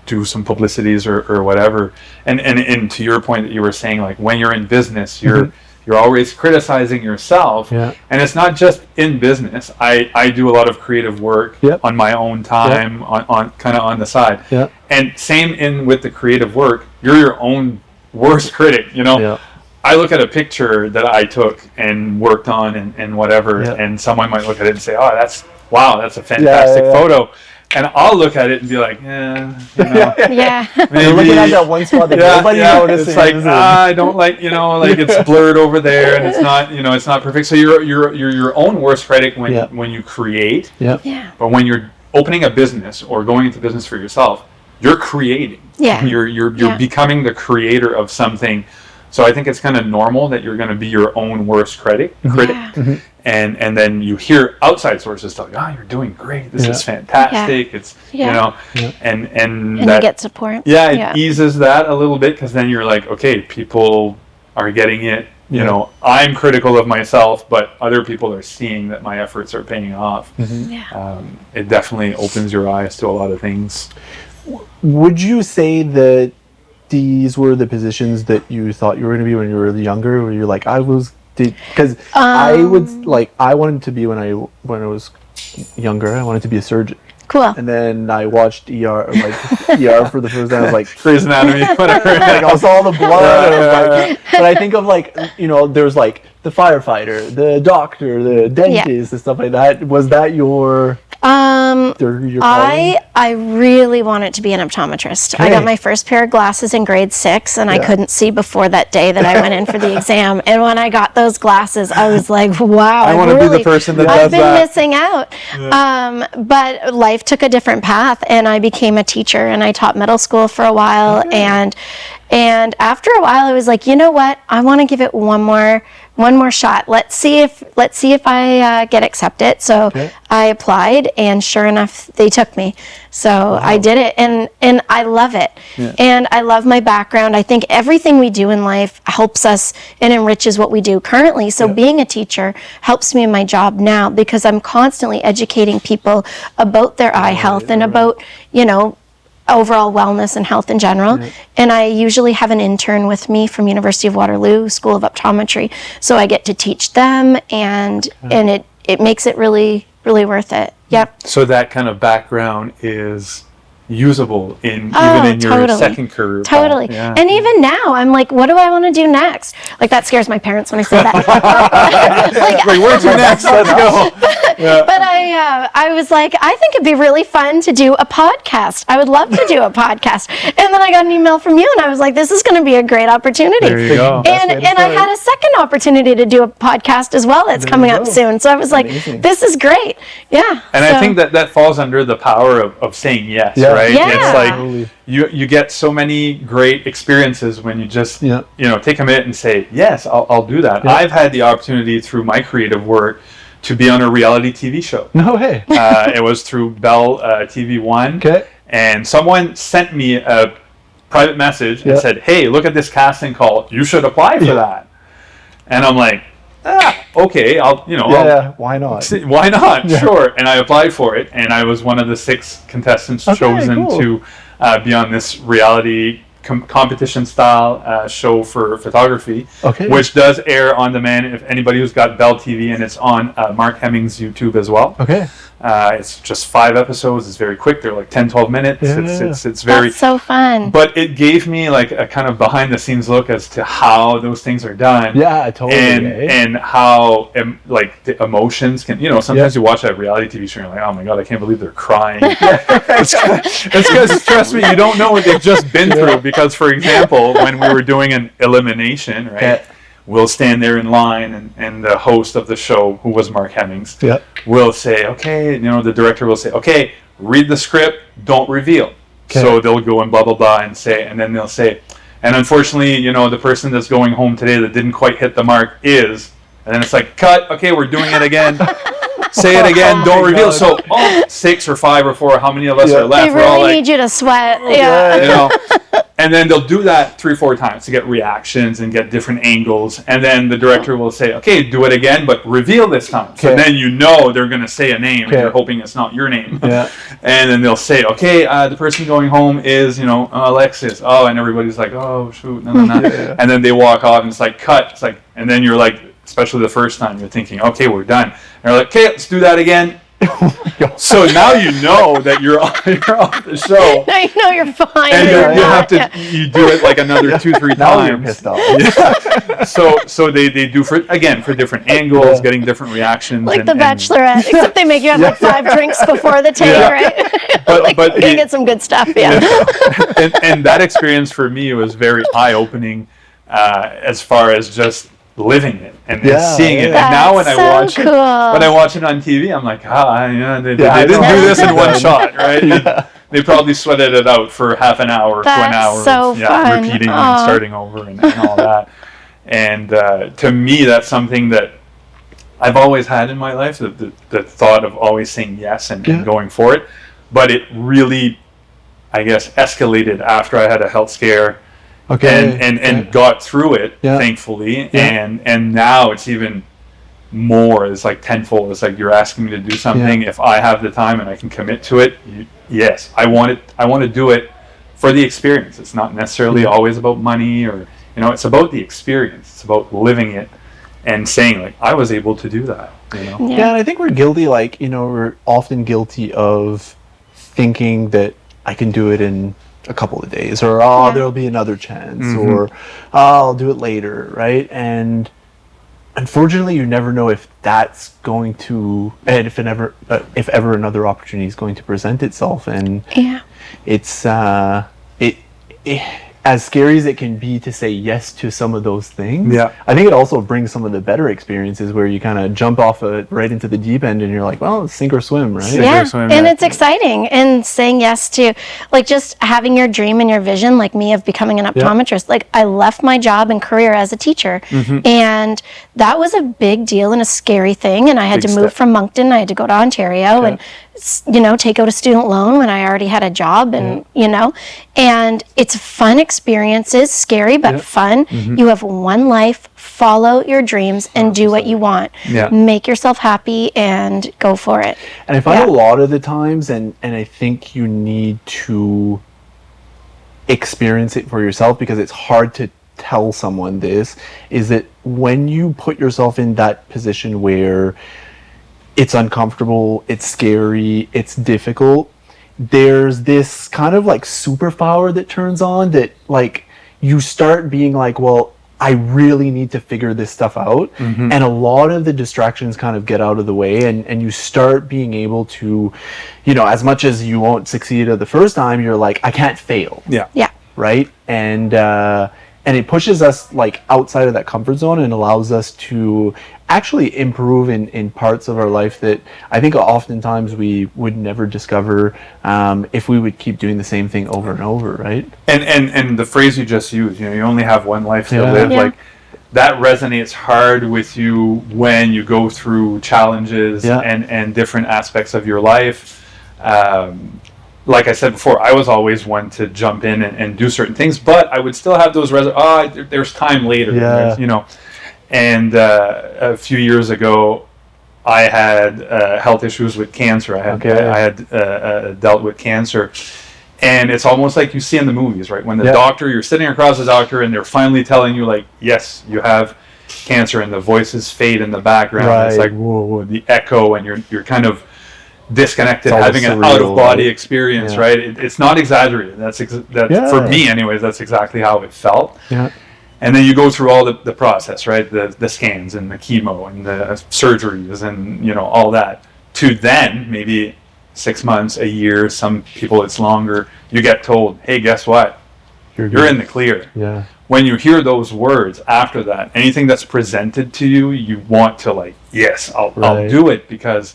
Speaker 2: do some publicities or whatever. And to your point that you were saying, like when you're in business, you're always criticizing yourself, and it's not just in business. I do a lot of creative work on my own time, on kind of on the side, and same with the creative work. You're your own worst critic. I look at a picture that I took and worked on and whatever, and someone might look at it and say, "Oh, that's a fantastic photo." And I'll look at it and be like,
Speaker 3: Yeah.
Speaker 2: maybe,
Speaker 1: You're looking at that one spot that nobody notices.
Speaker 2: It's like, I don't like, like it's blurred over there, and it's not, it's not perfect. So you're your own worst critic when you create.
Speaker 3: Yeah.
Speaker 2: But when you're opening a business or going into business for yourself, you're creating.
Speaker 3: Yeah.
Speaker 2: You're becoming the creator of something. So I think it's kind of normal that you're going to be your own worst critic. And then you hear outside sources tell you, you're doing great. This is fantastic. It's, and that,
Speaker 3: you get support.
Speaker 2: It eases that a little bit, because then you're like, okay, people are getting it. I'm critical of myself, but other people are seeing that my efforts are paying off. It definitely opens your eyes to a lot of things.
Speaker 1: Would you say that these were the positions that you thought you were going to be when you were younger? Where you're like, because I wanted to be when I was younger. I wanted to be a surgeon.
Speaker 3: Cool.
Speaker 1: And then I watched ER for the first time. I was like,
Speaker 2: Grey's Anatomy, whatever.
Speaker 1: I saw all the blood. But I think of there's like the firefighter, the doctor, the dentist, and stuff like that. Was that your calling?
Speaker 3: I really wanted to be an optometrist. Okay. I got my first pair of glasses in grade 6, and I couldn't see before that day that I went in for the exam. And when I got those glasses, I was like, wow,
Speaker 2: I want to be the person that does that.
Speaker 3: I've been missing out. Yeah. But life took a different path, and I became a teacher, and I taught middle school for a while. Okay. And after a while, I was like, you know what? I want to give it one more shot. Let's see if I get accepted. So I applied, and sure enough, they took me. So I did it, and I love it. Yeah. And I love my background. I think everything we do in life helps us and enriches what we do currently. So being a teacher helps me in my job now, because I'm constantly educating people about their eye health and about, overall wellness and health in general. Yeah. And I usually have an intern with me from University of Waterloo School of Optometry. So I get to teach them, and it makes it really, really worth it. Yep.
Speaker 2: So that kind of background is usable even in your second career.
Speaker 3: Totally. Yeah. And even now, I'm like, what do I want to do next? Like, that scares my parents when I say that.
Speaker 2: like, where's your next? Let's go.
Speaker 3: Yeah. But I was like, I think it'd be really fun to do a podcast. I would love to do a podcast. And then I got an email from you, and I was like, this is going to be a great opportunity.
Speaker 2: There you go.
Speaker 3: And I had a second opportunity to do a podcast as well that's coming up soon. So I was like, this is great. Yeah.
Speaker 2: And I think that falls under the power of saying yes, right?
Speaker 3: Yeah.
Speaker 2: It's like you get so many great experiences when you just take a minute and say, yes, I'll do that. Yeah. I've had the opportunity through my creative work to be on a reality TV show.
Speaker 1: No way.
Speaker 2: It was through Bell TV 1. Okay. And someone sent me a private message and said, hey, look at this casting call. You should apply for that. And I'm like, okay,
Speaker 1: why not?
Speaker 2: Why not? Yeah. Sure. And I applied for it, and I was one of the 6 contestants chosen to be on this reality competition style show for photography, which does air on demand if anybody who's got Bell TV, and it's on Mark Hemming's YouTube as well. It's just 5 episodes. It's very quick. They're like 10-12 minutes. It's very...
Speaker 3: That's so fun.
Speaker 2: But it gave me like a kind of behind the scenes look as to how those things are done.
Speaker 1: Yeah, totally.
Speaker 2: And how like the emotions can, sometimes you watch that reality TV show and you're like, oh my God, I can't believe they're crying. It's because, trust me, you don't know what they've just been through. Because, for example, when we were doing an elimination, right? We'll stand there in line, and the host of the show, who was Mark Hemmings, will say, okay, the director will say, okay, read the script, don't reveal. So they'll go and blah, blah, blah, and then they'll say, and unfortunately, the person that's going home today that didn't quite hit the mark is, and then it's like, cut, okay, we're doing it again. Say it again, don't reveal. So, 6 or 5 or 4, how many of us are left?
Speaker 3: They really need you to sweat.
Speaker 2: And then they'll do that 3 or 4 times to get reactions and get different angles. And then the director will say, okay, do it again, but reveal this time. So then they're going to say a name, and you're hoping it's not your name. And then they'll say, okay, the person going home is, Alexis. Oh, and everybody's like, oh, shoot, no. And then they walk off, and it's like, cut. It's like, and then you're like, especially the first time, you're thinking, okay, we're done. And they're like, okay, let's do that again. So now you know that you're off the show.
Speaker 3: Now you know you're fine.
Speaker 2: And
Speaker 3: you're
Speaker 2: you
Speaker 3: not.
Speaker 2: have to you do it like another 2-3
Speaker 1: Now you're
Speaker 2: times.
Speaker 1: pissed off.
Speaker 2: So they do for different angles, getting different reactions.
Speaker 3: Like the Bachelorette, except they make you have like 5 drinks before the take, right?
Speaker 2: But
Speaker 3: You're gonna get some good stuff,
Speaker 2: and that experience for me was very eye-opening as far as just living it and seeing it. And now when
Speaker 3: That's so
Speaker 2: I watch it on TV, I'm like, they didn't
Speaker 1: I
Speaker 2: do
Speaker 1: know.
Speaker 2: this in one shot, right? They probably sweated it out for half an hour to an hour,
Speaker 3: so fun.
Speaker 2: repeating and starting over and all that. And to me, that's something that I've always had in my life, the thought of always saying yes and going for it. But it really, I guess, escalated after I had a health scare. And got through it, thankfully, and now it's even more. It's like tenfold. It's like you're asking me to do something. If I have the time and I can commit to it, yes, I want it. I want to do it for the experience. It's not necessarily always about money, or it's about the experience. It's about living it and saying like, I was able to do that.
Speaker 1: And I think we're guilty. Like we're often guilty of thinking that I can do it in a couple of days, or there'll be another chance, or I'll do it later, right? And unfortunately, you never know if that's going to, and if ever another opportunity is going to present itself. And it's as scary as it can be to say yes to some of those things. I think it also brings some of the better experiences where you kind of jump off right into the deep end, and you're like, well, it's sink or swim, right?
Speaker 3: And it's exciting. And saying yes to, like, just having your dream and your vision, like me, of becoming an optometrist. Like, I left my job and career as a teacher, and that was a big deal and a scary thing. And I had to move from Moncton. I had to go to Ontario and take out a student loan when I already had a job, and and it's fun experiences, scary but fun. You have one life. Follow your dreams and do what you want. Make yourself happy and go for it.
Speaker 1: And I find a lot of the times, and I think you need to experience it for yourself, because it's hard to tell someone this, is that when you put yourself in that position where it's uncomfortable, it's scary, it's difficult, there's this kind of like superpower that turns on, that like you start being like, well, I really need to figure this stuff out. And a lot of the distractions kind of get out of the way, and you start being able to, as much as you won't succeed at the first time, you're like, I can't fail. Right? And it pushes us like outside of that comfort zone and allows us to actually improve in parts of our life that I think oftentimes we would never discover if we would keep doing the same thing over and over, right?
Speaker 2: And the phrase you just used, you only have one life to live, like that resonates hard with you when you go through challenges and different aspects of your life. Like I said before, I was always one to jump in and do certain things, but I would still have those there's time later, And a few years ago, I had health issues with cancer. I had dealt with cancer, and it's almost like you see in the movies, right? When the doctor, you're sitting across the doctor, and they're finally telling you, like, yes, you have cancer, and the voices fade in the background. It's like whoa, the echo, and you're kind of disconnected, having an out-of-body experience, right? It's not exaggerated. That's for me, anyways. That's exactly how it felt. And then you go through all the process, right? The scans and the chemo and the surgeries and all that. To then maybe 6 months, a year. Some people it's longer. You get told, hey, guess what? You're in the clear. When you hear those words after that, anything that's presented to you, you want to like, yes, I'll do it, because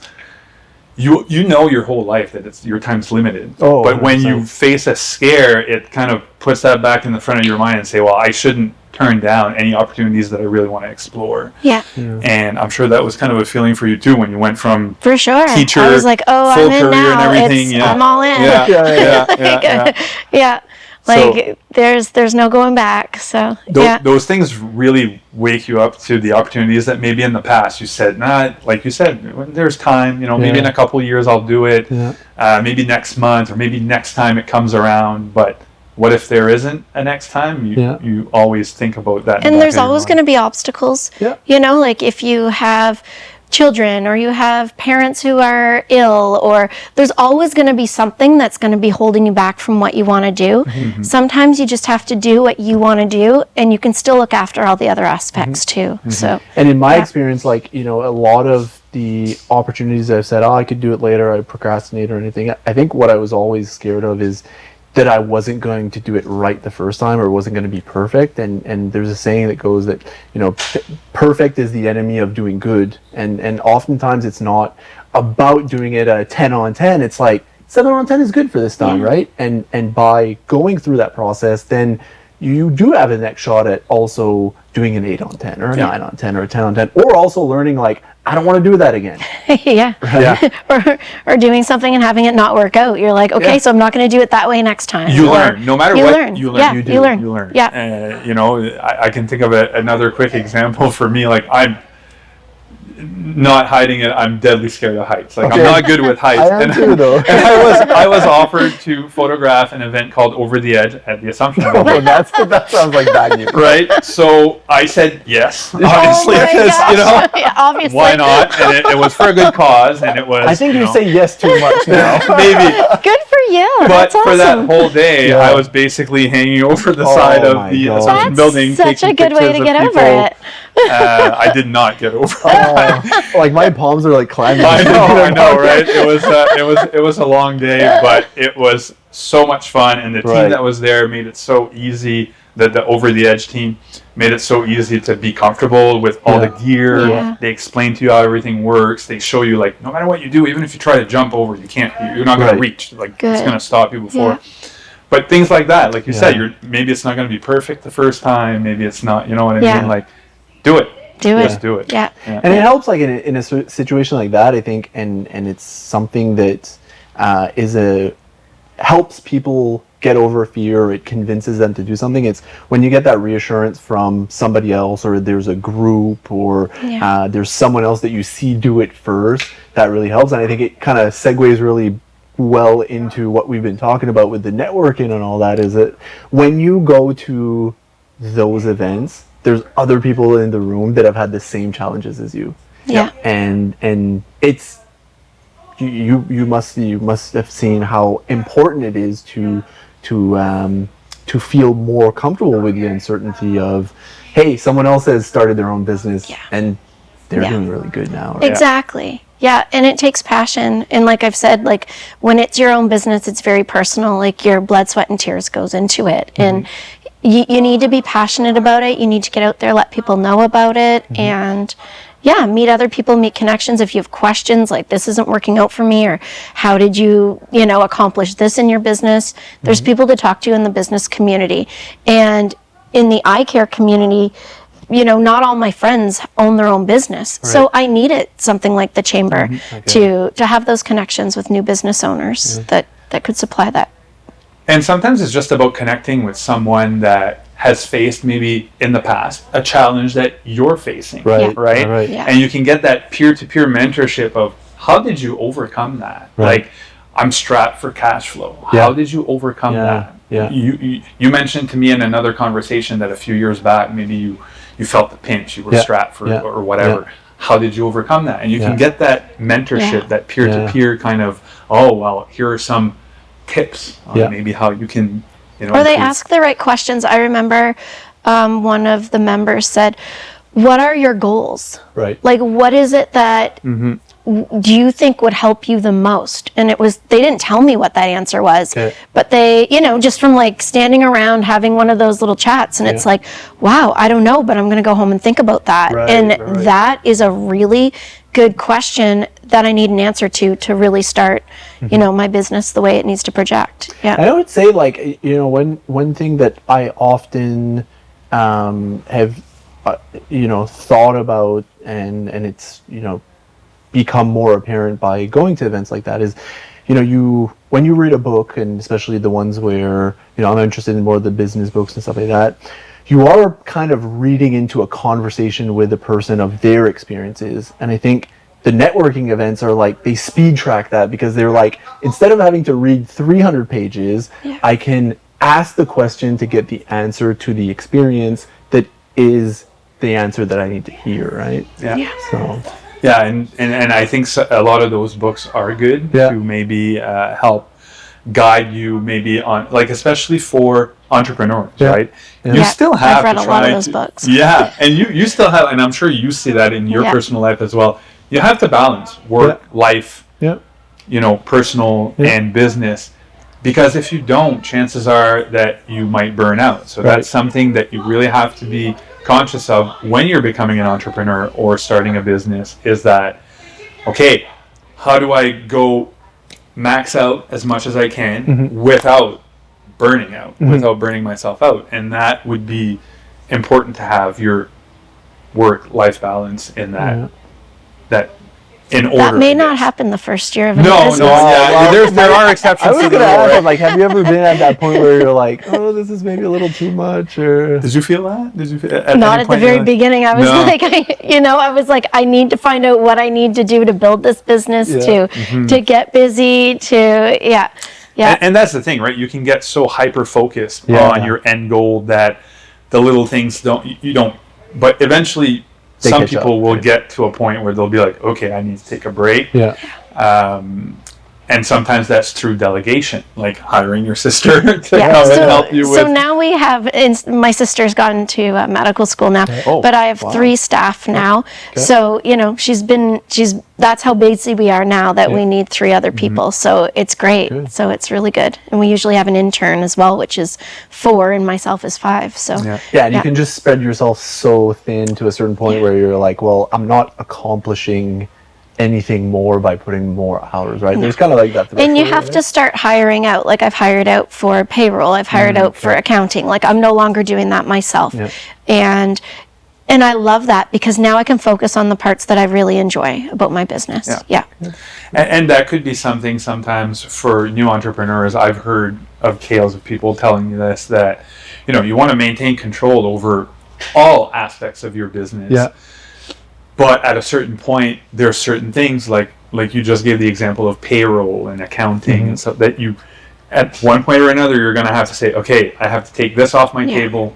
Speaker 2: you know your whole life that your time's limited. But when you face a scare, it kind of puts that back in the front of your mind and say, well, I shouldn't turn down any opportunities that I really want to explore. And I'm sure that was kind of a feeling for you too, when you went from teacher,
Speaker 3: I was like, oh,
Speaker 2: full
Speaker 3: I'm in
Speaker 2: career
Speaker 3: now.
Speaker 2: and everything.
Speaker 3: I'm all in. Like, there's no going back. So
Speaker 2: those things really wake you up to the opportunities that maybe in the past you said, like you said, when there's time, maybe in a couple of years I'll do it, maybe next month, or maybe next time it comes around. But what if there isn't a next time? You always think about that.
Speaker 3: And there's always going to be obstacles. Like if you have children, or you have parents who are ill, or there's always going to be something that's going to be holding you back from what you want to do. Sometimes you just have to do what you want to do, and you can still look after all the other aspects too. So,
Speaker 1: and in my experience, like, you know, a lot of the opportunities I've said, oh, I could do it later, I procrastinate or anything. I think what I was always scared of is that I wasn't going to do it right the first time, or wasn't going to be perfect. And there's a saying that goes that, you know, perfect is the enemy of doing good. And oftentimes it's not about doing it a 10 on 10. It's like 7 on 10 is good for this time, right? And by going through that process, then you do have the next shot at also doing an 8 on 10 or a 9 on 10 or a 10 on 10, or also learning, like, I don't want to do that again.
Speaker 3: or doing something and having it not work out. You're like, okay, so I'm not going to do it that way next time.
Speaker 2: You learn, no matter what. You learn.
Speaker 3: Yeah,
Speaker 2: You
Speaker 3: learn.
Speaker 2: You learn.
Speaker 3: Yeah.
Speaker 2: You know, I can think of another quick example for me. Like, I'm not hiding it. I'm deadly scared of heights. Like, I'm not good with heights.
Speaker 1: I am too, though.
Speaker 2: And I was offered to photograph an event called Over the Edge at the Assumption Building.
Speaker 1: That sounds like bad news.
Speaker 2: Right? So I said yes, obviously, because, you know,
Speaker 3: obviously.
Speaker 2: why not? And it was for a good cause, and it was,
Speaker 1: I think you
Speaker 2: know,
Speaker 1: say yes too much now.
Speaker 2: maybe.
Speaker 3: Good for you.
Speaker 2: But
Speaker 3: That's awesome.
Speaker 2: for that whole day, I was basically hanging over the side of the Assumption Building.
Speaker 3: That's such a good way to get over it.
Speaker 2: I did not get over it.
Speaker 1: Like, my palms are like climbing.
Speaker 2: I know, right? It was a long day, but it was so much fun, and the team that was there made it so easy. The Over the Edge team made it so easy to be comfortable with all the gear.
Speaker 3: Yeah.
Speaker 2: They explain to you how everything works. They show you, like, no matter what you do, even if you try to jump over, you can't. You're not going to reach. Like, it's going to stop you before. But things like that, like you said, maybe it's not going to be perfect the first time. Maybe it's not. You know what I mean? Like, do it. Just do it.
Speaker 3: Yeah.
Speaker 1: And it helps, like, in a situation like that, I think, and it's something that helps people get over fear. It convinces them to do something. It's when you get that reassurance from somebody else, or there's a group, or there's someone else that you see do it first, that really helps. And I think it kind of segues really well into what we've been talking about with the networking and all that, is that when you go to those events, there's other people in the room that have had the same challenges as you. And it's you must have seen how important it is to feel more comfortable with the uncertainty of, hey, someone else has started their own business and they're doing really good now. Right?
Speaker 3: Exactly. Yeah, and it takes passion. And like I've said, like, when it's your own business, it's very personal. Like, your blood, sweat, and tears goes into it. And you need to be passionate about it. You need to get out there, let people know about it, and meet other people, make connections. If you have questions like, this isn't working out for me, or how did you accomplish this in your business, there's people to talk to in the business community. And in the eye care community, not all my friends own their own business. So I needed something like the chamber to have those connections with new business owners that could supply that.
Speaker 2: And sometimes it's just about connecting with someone that has faced, maybe in the past, a challenge that you're facing, right?
Speaker 3: Yeah.
Speaker 2: And you can get that peer-to-peer mentorship of, how did you overcome that? Like, I'm strapped for cash flow. How did you overcome that? You mentioned to me in another conversation that a few years back, maybe you felt the pinch, you were strapped for or whatever. How did you overcome that? And you can get that mentorship, that peer-to-peer kind of, here are some tips on maybe how you can,
Speaker 3: or they ask the right questions. I remember one of the members said, what are your goals?
Speaker 1: Right.
Speaker 3: Like, what is it that do you think would help you the most? And they didn't tell me what that answer was, but they, just from like standing around having one of those little chats, and it's like, wow, I don't know, but I'm going to go home and think about that. That is a really good question that I need an answer to really start, my business the way it needs to project. Yeah.
Speaker 1: I would say, like, one thing that I often have, thought about, and it's, become more apparent by going to events like that, is, when you read a book, and especially the ones where, I'm interested in more of the business books and stuff like that, you are kind of reading into a conversation with the person of their experiences. And I think the networking events are like, they speed track that, because they're like, instead of having to read 300 pages, I can ask the question to get the answer to the experience that is the answer that I need to hear, right?
Speaker 2: Yeah.
Speaker 1: So
Speaker 2: Yeah, and I think a lot of those books are good to maybe help guide you maybe on, like, especially for entrepreneurs, right? You still have
Speaker 3: I've read
Speaker 2: to
Speaker 3: a lot of
Speaker 2: try
Speaker 3: those
Speaker 2: to,
Speaker 3: books.
Speaker 2: yeah, and you still have, and I'm sure you see that in your personal life as well. You have to balance work, life, you know, personal and business, because if you don't, chances are that you might burn out. So that's something that you really have to be conscious of when you're becoming an entrepreneur or starting a business, is that, okay, how do I go max out as much as I can without burning out, without burning myself out? And that would be important to have your work-life balance in that in order.
Speaker 3: That may not happen the first year of a business.
Speaker 2: There are exceptions.
Speaker 1: I was going to ask, like, have you ever been at that point where you're like, oh, this is maybe a little too much? Or
Speaker 2: did you feel that? Did you feel
Speaker 3: not at the very beginning? I was I was like, I need to find out what I need to do to build this business, to get busy,
Speaker 2: And that's the thing, right? You can get so hyper focused on your end goal that the little things don't. But eventually, some people will get to a point where they'll be like, okay, I need to take a break. And sometimes that's through delegation, like hiring your sister to help you with.
Speaker 3: So now we have, my sister's gone to medical school now, but I have 3 staff now. So, you know, that's how busy we are now, that we need 3 other people. So it's great. So it's really good. And we usually have an intern as well, which is 4, and myself is 5. So
Speaker 1: and you can just spread yourself so thin to a certain point where you're like, well, I'm not accomplishing anything more by putting more hours, right? There's kind of like that.
Speaker 3: And you have to start hiring out. Like, I've hired out for payroll. I've hired out for accounting. Like, I'm no longer doing that myself. And I love that, because now I can focus on the parts that I really enjoy about my business.
Speaker 2: And that could be something sometimes for new entrepreneurs. I've heard of tales of people telling me this, that, you know, you want to maintain control over all aspects of your business. But at a certain point, there are certain things, like you just gave the example of payroll and accounting and stuff, that you, at one point or another, you're going to have to say, okay, I have to take this off my table.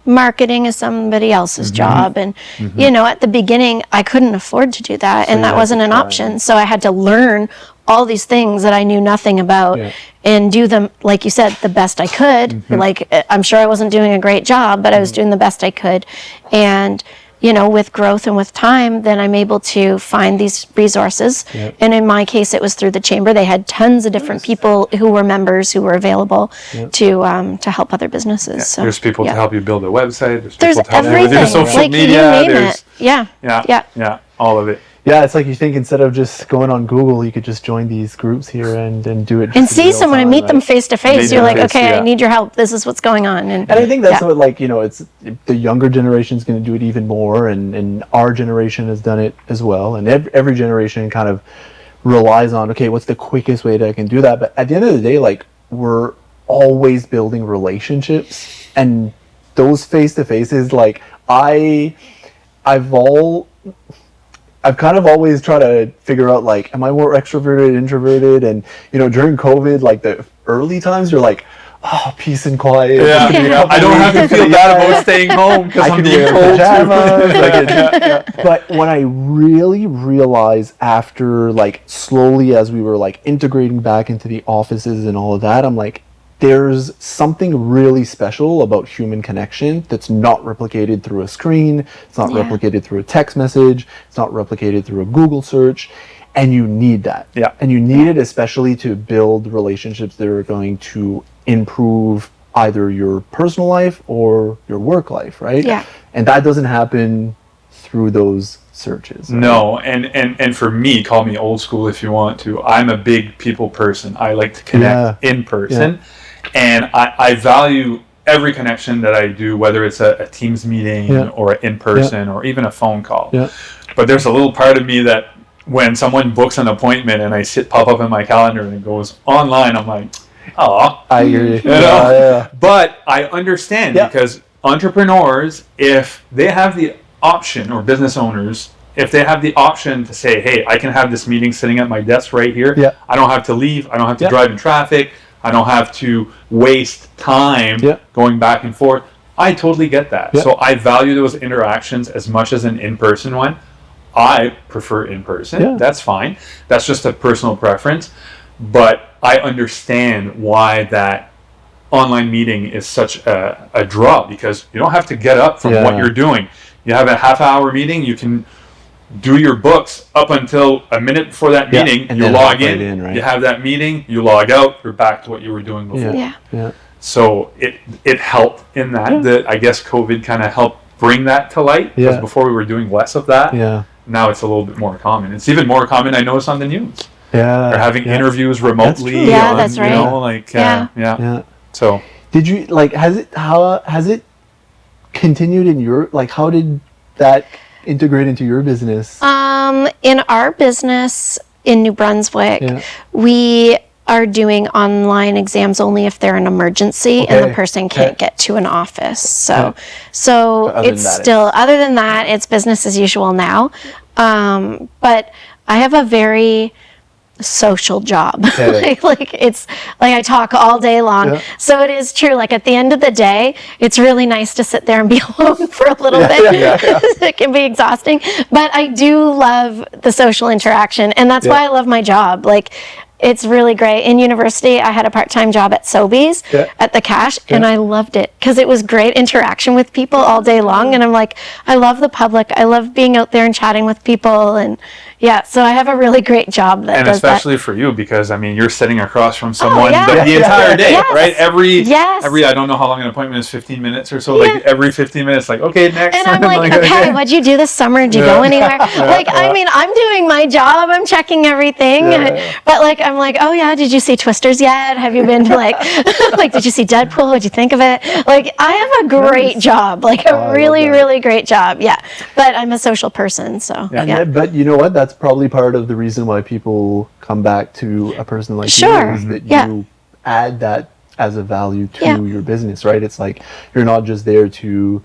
Speaker 3: Marketing is somebody else's job. And, you know, at the beginning, I couldn't afford to do that. And that wasn't an option. So I had to learn all these things that I knew nothing about and do them, like you said, the best I could. Like, I'm sure I wasn't doing a great job, but I was doing the best I could. And, you know, with growth and with time, then I'm able to find these resources. And in my case, it was through the chamber. They had tons of different people who were members who were available to help other businesses. So,
Speaker 2: there's people to help you build a website.
Speaker 3: There's
Speaker 2: people to help you
Speaker 3: everything.
Speaker 2: with your social
Speaker 3: Like,
Speaker 2: media.
Speaker 3: you name it.
Speaker 2: All of it.
Speaker 1: Yeah, it's like you think instead of just going on Google, you could just join these groups here and do it.
Speaker 3: And see someone and meet them face to face. You're like, okay, I need your help. This is what's going on. And
Speaker 1: I think that's what, like, you know, it's the younger generation is going to do it even more, and our generation has done it as well. And every generation kind of relies on, okay, what's the quickest way that I can do that? But at the end of the day, like, we're always building relationships, and those face to faces, like, I've kind of always tried to figure out, like, am I more extroverted, introverted? And, you know, during COVID, like, the early times, you're like, oh, peace and quiet.
Speaker 2: I don't have to feel bad about staying home because I'm being cold.
Speaker 1: But when I really realized after, like, slowly as we were, like, integrating back into the offices and all of that, I'm like, there's something really special about human connection that's not replicated through a screen. It's not replicated through a text message. It's not replicated through a Google search. And you need that. And you need it especially to build relationships that are going to improve either your personal life or your work life, right? And that doesn't happen through those searches. Right?
Speaker 2: No, and for me, call me old school if you want to, I'm a big people person. I like to connect in person. And I value every connection that I do, whether it's a Teams meeting or in person or even a phone call. But there's a little part of me that when someone books an appointment and I pop up in my calendar and it goes online, I'm like, oh,
Speaker 1: I agree.
Speaker 2: You know? But I understand because entrepreneurs, if they have the option, or business owners, if they have the option to say, hey, I can have this meeting sitting at my desk right here. I don't have to leave. I don't have to drive in traffic. I don't have to waste time going back and forth. I totally get that. So I value those interactions as much as an in-person one. I prefer in person.
Speaker 1: Yeah.
Speaker 2: That's fine. That's just a personal preference. But I understand why that online meeting is such a draw, because you don't have to get up from what you're doing. You have a half-hour meeting. You can do your books up until a minute before that meeting.
Speaker 1: And
Speaker 2: you
Speaker 1: then
Speaker 2: log
Speaker 1: hop right
Speaker 2: in,
Speaker 1: right?
Speaker 2: you have that meeting, you log out, you're back to what you were doing before.
Speaker 3: Yeah.
Speaker 2: So it helped in that. That I guess COVID kind of helped bring that to light, because before we were doing less of that. Now it's a little bit more common. It's even more common, I notice, on the news. They're having interviews remotely.
Speaker 3: That's right.
Speaker 2: You know, like So
Speaker 1: did you has it continued in your, like, how did that integrate into your business?
Speaker 3: In our business in New Brunswick, we are doing online exams only if they're an emergency and the person can't get to an office. So it's still, other than that, it's business as usual now. But I have a very social job. like it's like I talk all day long. So it is true. Like at the end of the day, it's really nice to sit there and be alone for a little bit. It can be exhausting, but I do love the social interaction, and that's why I love my job. Like, it's really great. In university, I had a part-time job at Sobeys at the cash, and I loved it because it was great interaction with people all day long. And I'm like, I love the public. I love being out there and chatting with people. And so I have a really great job that
Speaker 2: and
Speaker 3: does
Speaker 2: especially
Speaker 3: that.
Speaker 2: for you, because I mean, you're sitting across from someone the entire day, right? Every I don't know how long an appointment is, 15 minutes or so. Like every 15 minutes, like, okay, next.
Speaker 3: And I'm like, okay, what'd you do this summer? Did you go anywhere? I mean, I'm doing my job. I'm checking everything. But like, I'm like, oh yeah, did you see Twisters yet? Have you been to like did you see Deadpool? What'd you think of it? Like, I have a great job, like a really great job. Yeah. But I'm a social person, so
Speaker 1: But you know what? That's probably part of the reason why people come back to a person like you, is that you add that as a value to your business, right? It's like, you're not just there to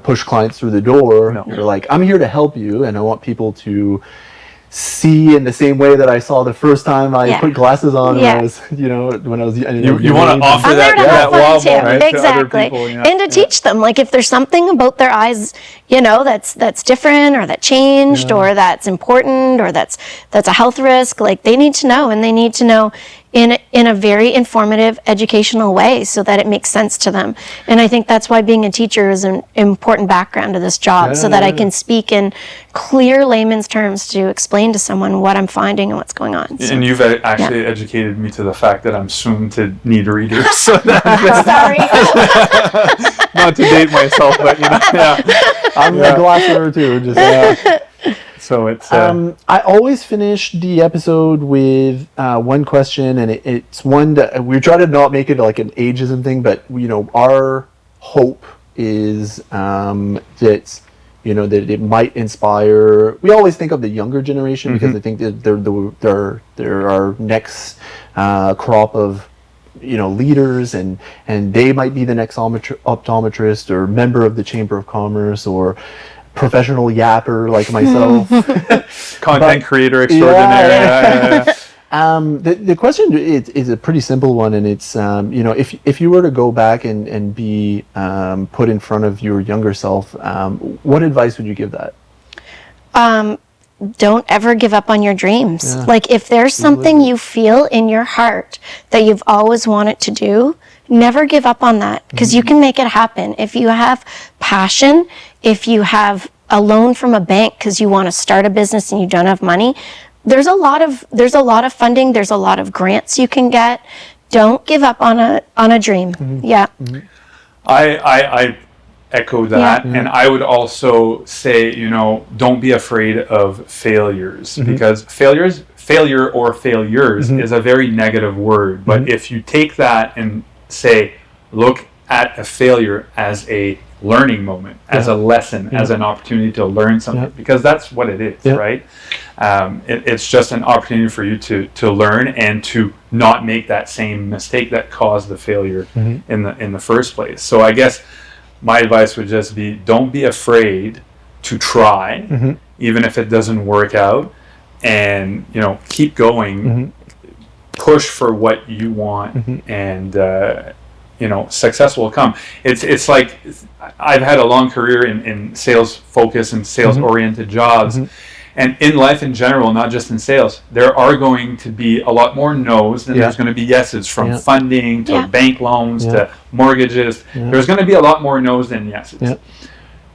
Speaker 1: push clients through the door. You're like, I'm here to help you, and I want people to see in the same way that I saw the first time I put glasses on when I was, when I was
Speaker 2: you want to offer that wow moment to other people,
Speaker 3: and to teach them, like, if there's something about their eyes, that's different, or that changed, or that's important, or that's a health risk, like, they need to know, and they need to know in a very informative, educational way, so that it makes sense to them. And I think that's why being a teacher is an important background to this job, so that I can speak in clear layman's terms to explain to someone what I'm finding and what's going on. So,
Speaker 2: and you've actually educated me to the fact that I'm soon to need readers. So
Speaker 3: sorry.
Speaker 2: Not to date myself, but
Speaker 1: I'm a glasser too. Just
Speaker 2: So it's.
Speaker 1: I always finish the episode with one question, and it's one that we try to not make it like an ageism thing, but our hope is that that it might inspire. We always think of the younger generation because I think that they're our next crop of leaders, and they might be the next optometrist or member of the Chamber of Commerce or professional yapper like myself.
Speaker 2: Content creator extraordinaire.
Speaker 1: The question is a pretty simple one, and it's if you were to go back and be put in front of your younger self, what advice would you give that?
Speaker 3: Don't ever give up on your dreams. Like, if there's something you feel in your heart that you've always wanted to do, never give up on that, because you can make it happen. If you have passion, if you have a loan from a bank because you want to start a business and you don't have money, there's a lot of funding, there's a lot of grants you can get. Don't give up on a dream.
Speaker 2: I echo that, and I would also say, don't be afraid of failures, because failure or failures is a very negative word. But if you take that and say, look at a failure as a learning moment, as a lesson, as an opportunity to learn something, because that's what it is, right? It's just an opportunity for you to learn and to not make that same mistake that caused the failure in the first place. So I guess my advice would just be, don't be afraid to try, even if it doesn't work out, and keep going, push for what you want, and success will come. It's like I've had a long career in sales focus and sales oriented jobs. And in life in general, not just in sales, there are going to be a lot more no's than there's going to be yeses, from funding to bank loans to mortgages. There's going to be a lot more no's than yeses.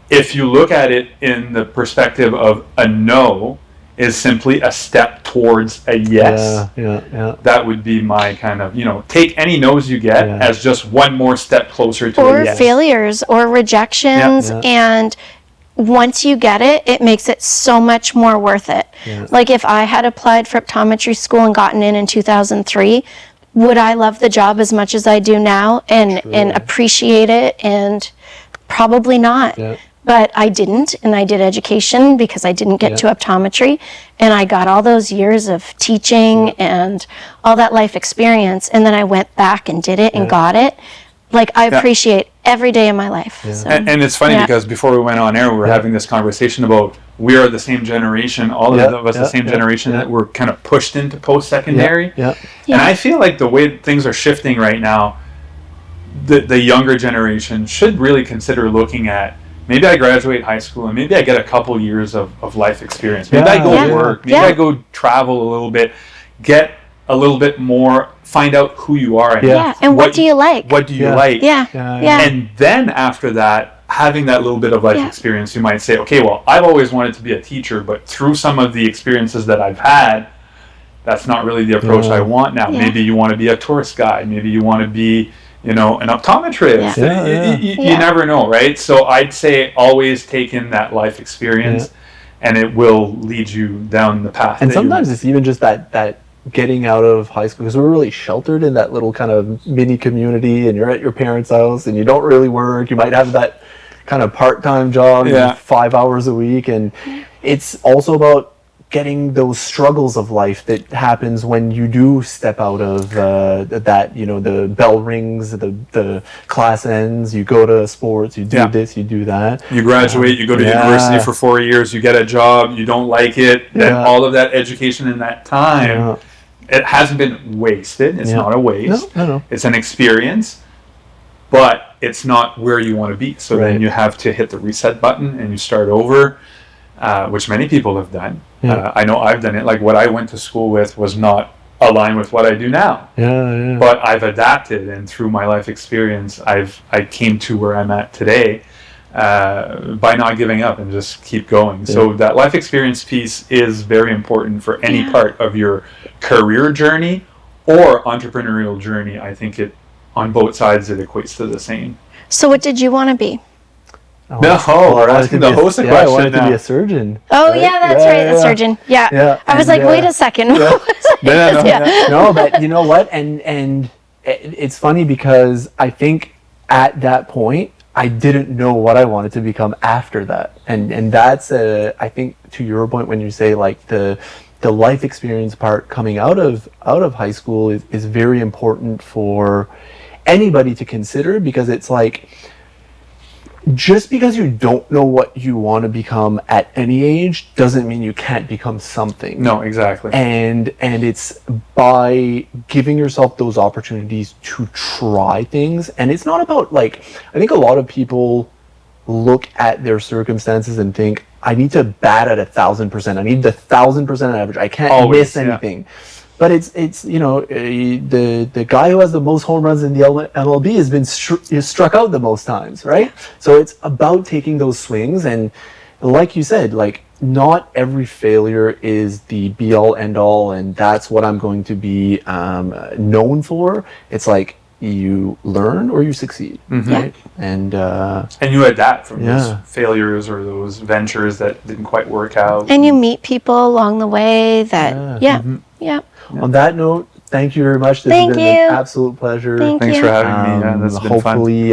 Speaker 2: If you look at it in the perspective of a no is simply a step towards a yes, that would be my kind of, take any no's you get as just one more step closer to a yes.
Speaker 3: Or failures or rejections. And once you get it, it makes it so much more worth it. Like if I had applied for optometry school and gotten in 2003, would I love the job as much as I do now and appreciate it? And probably not. But I didn't, and I did education because I didn't get to optometry, and I got all those years of teaching and all that life experience, and then I went back and did it and got it. Like, I appreciate every day of my life. So,
Speaker 2: and it's funny because before we went on air, we were having this conversation about we are the same generation, all of us the same generation that were kind of pushed into post-secondary. And I feel like the way things are shifting right now, the younger generation should really consider looking at, maybe I graduate high school and maybe I get a couple years of life experience. Maybe I go work, maybe I go travel a little bit, get a little bit more, find out who you are.
Speaker 3: And what do you like?
Speaker 2: What do you like? And then after that, having that little bit of life experience, you might say, okay, well, I've always wanted to be a teacher, but through some of the experiences that I've had, that's not really the approach I want now. Maybe you want to be a tourist guide. Maybe you want to be, an optometrist. You never know, right? So I'd say always take in that life experience and it will lead you down the path.
Speaker 1: And sometimes it's even just that getting out of high school, because we're really sheltered in that little kind of mini community, and you're at your parents' house and you don't really work. You might have that kind of part-time job, 5 hours a week, and it's also about getting those struggles of life that happens when you do step out of that, the bell rings, the class ends, you go to sports, you do this, you do that.
Speaker 2: You graduate, you go to university for 4 years, you get a job, you don't like it, then all of that education in that time, it hasn't been wasted. It's not a waste.
Speaker 1: No.
Speaker 2: It's an experience, but it's not where you want to be. So then you have to hit the reset button and you start over, which many people have done. I know I've done it. Like, what I went to school with was not aligned with what I do now. But I've adapted, and through my life experience, I came to where I'm at today by not giving up and just keep going. So that life experience piece is very important for any part of your career journey or entrepreneurial journey. I think on both sides it equates to the same.
Speaker 3: So what did you want to be?
Speaker 2: We're asking the host a question.
Speaker 1: I wanted
Speaker 2: now.
Speaker 1: to be a surgeon.
Speaker 3: Oh, right? That's right, a surgeon. I was like, wait a second.
Speaker 1: No, but you know what? And it's funny because I think at that point, I didn't know what I wanted to become after that. And that's, I think, to your point when you say, like, the life experience part coming out of high school is very important for anybody to consider, because it's like, just because you don't know what you want to become at any age doesn't mean you can't become something.
Speaker 2: No, exactly.
Speaker 1: And it's by giving yourself those opportunities to try things. And it's not about, like, I think a lot of people look at their circumstances and think, I need to bat at 1,000%. I need the 1,000% average. I can't miss anything. But it's the guy who has the most home runs in the MLB has been struck out the most times, right? So it's about taking those swings, and like you said, like, not every failure is the be all end all, and that's what I'm going to be known for. It's like, you learn or you succeed, right? And
Speaker 2: you adapt from those failures or those ventures that didn't quite work out.
Speaker 3: And you meet people along the way that,
Speaker 1: On that note, thank you very much. This has been an absolute pleasure.
Speaker 2: Thanks for having me. Yeah, this has been fun.
Speaker 1: Hopefully,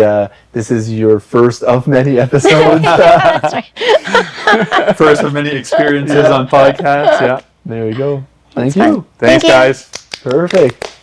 Speaker 1: this is your first of many episodes.
Speaker 3: That's right.
Speaker 2: First of many experiences on podcasts.
Speaker 1: There we go. Thank you.
Speaker 2: Thanks, guys.
Speaker 1: Perfect.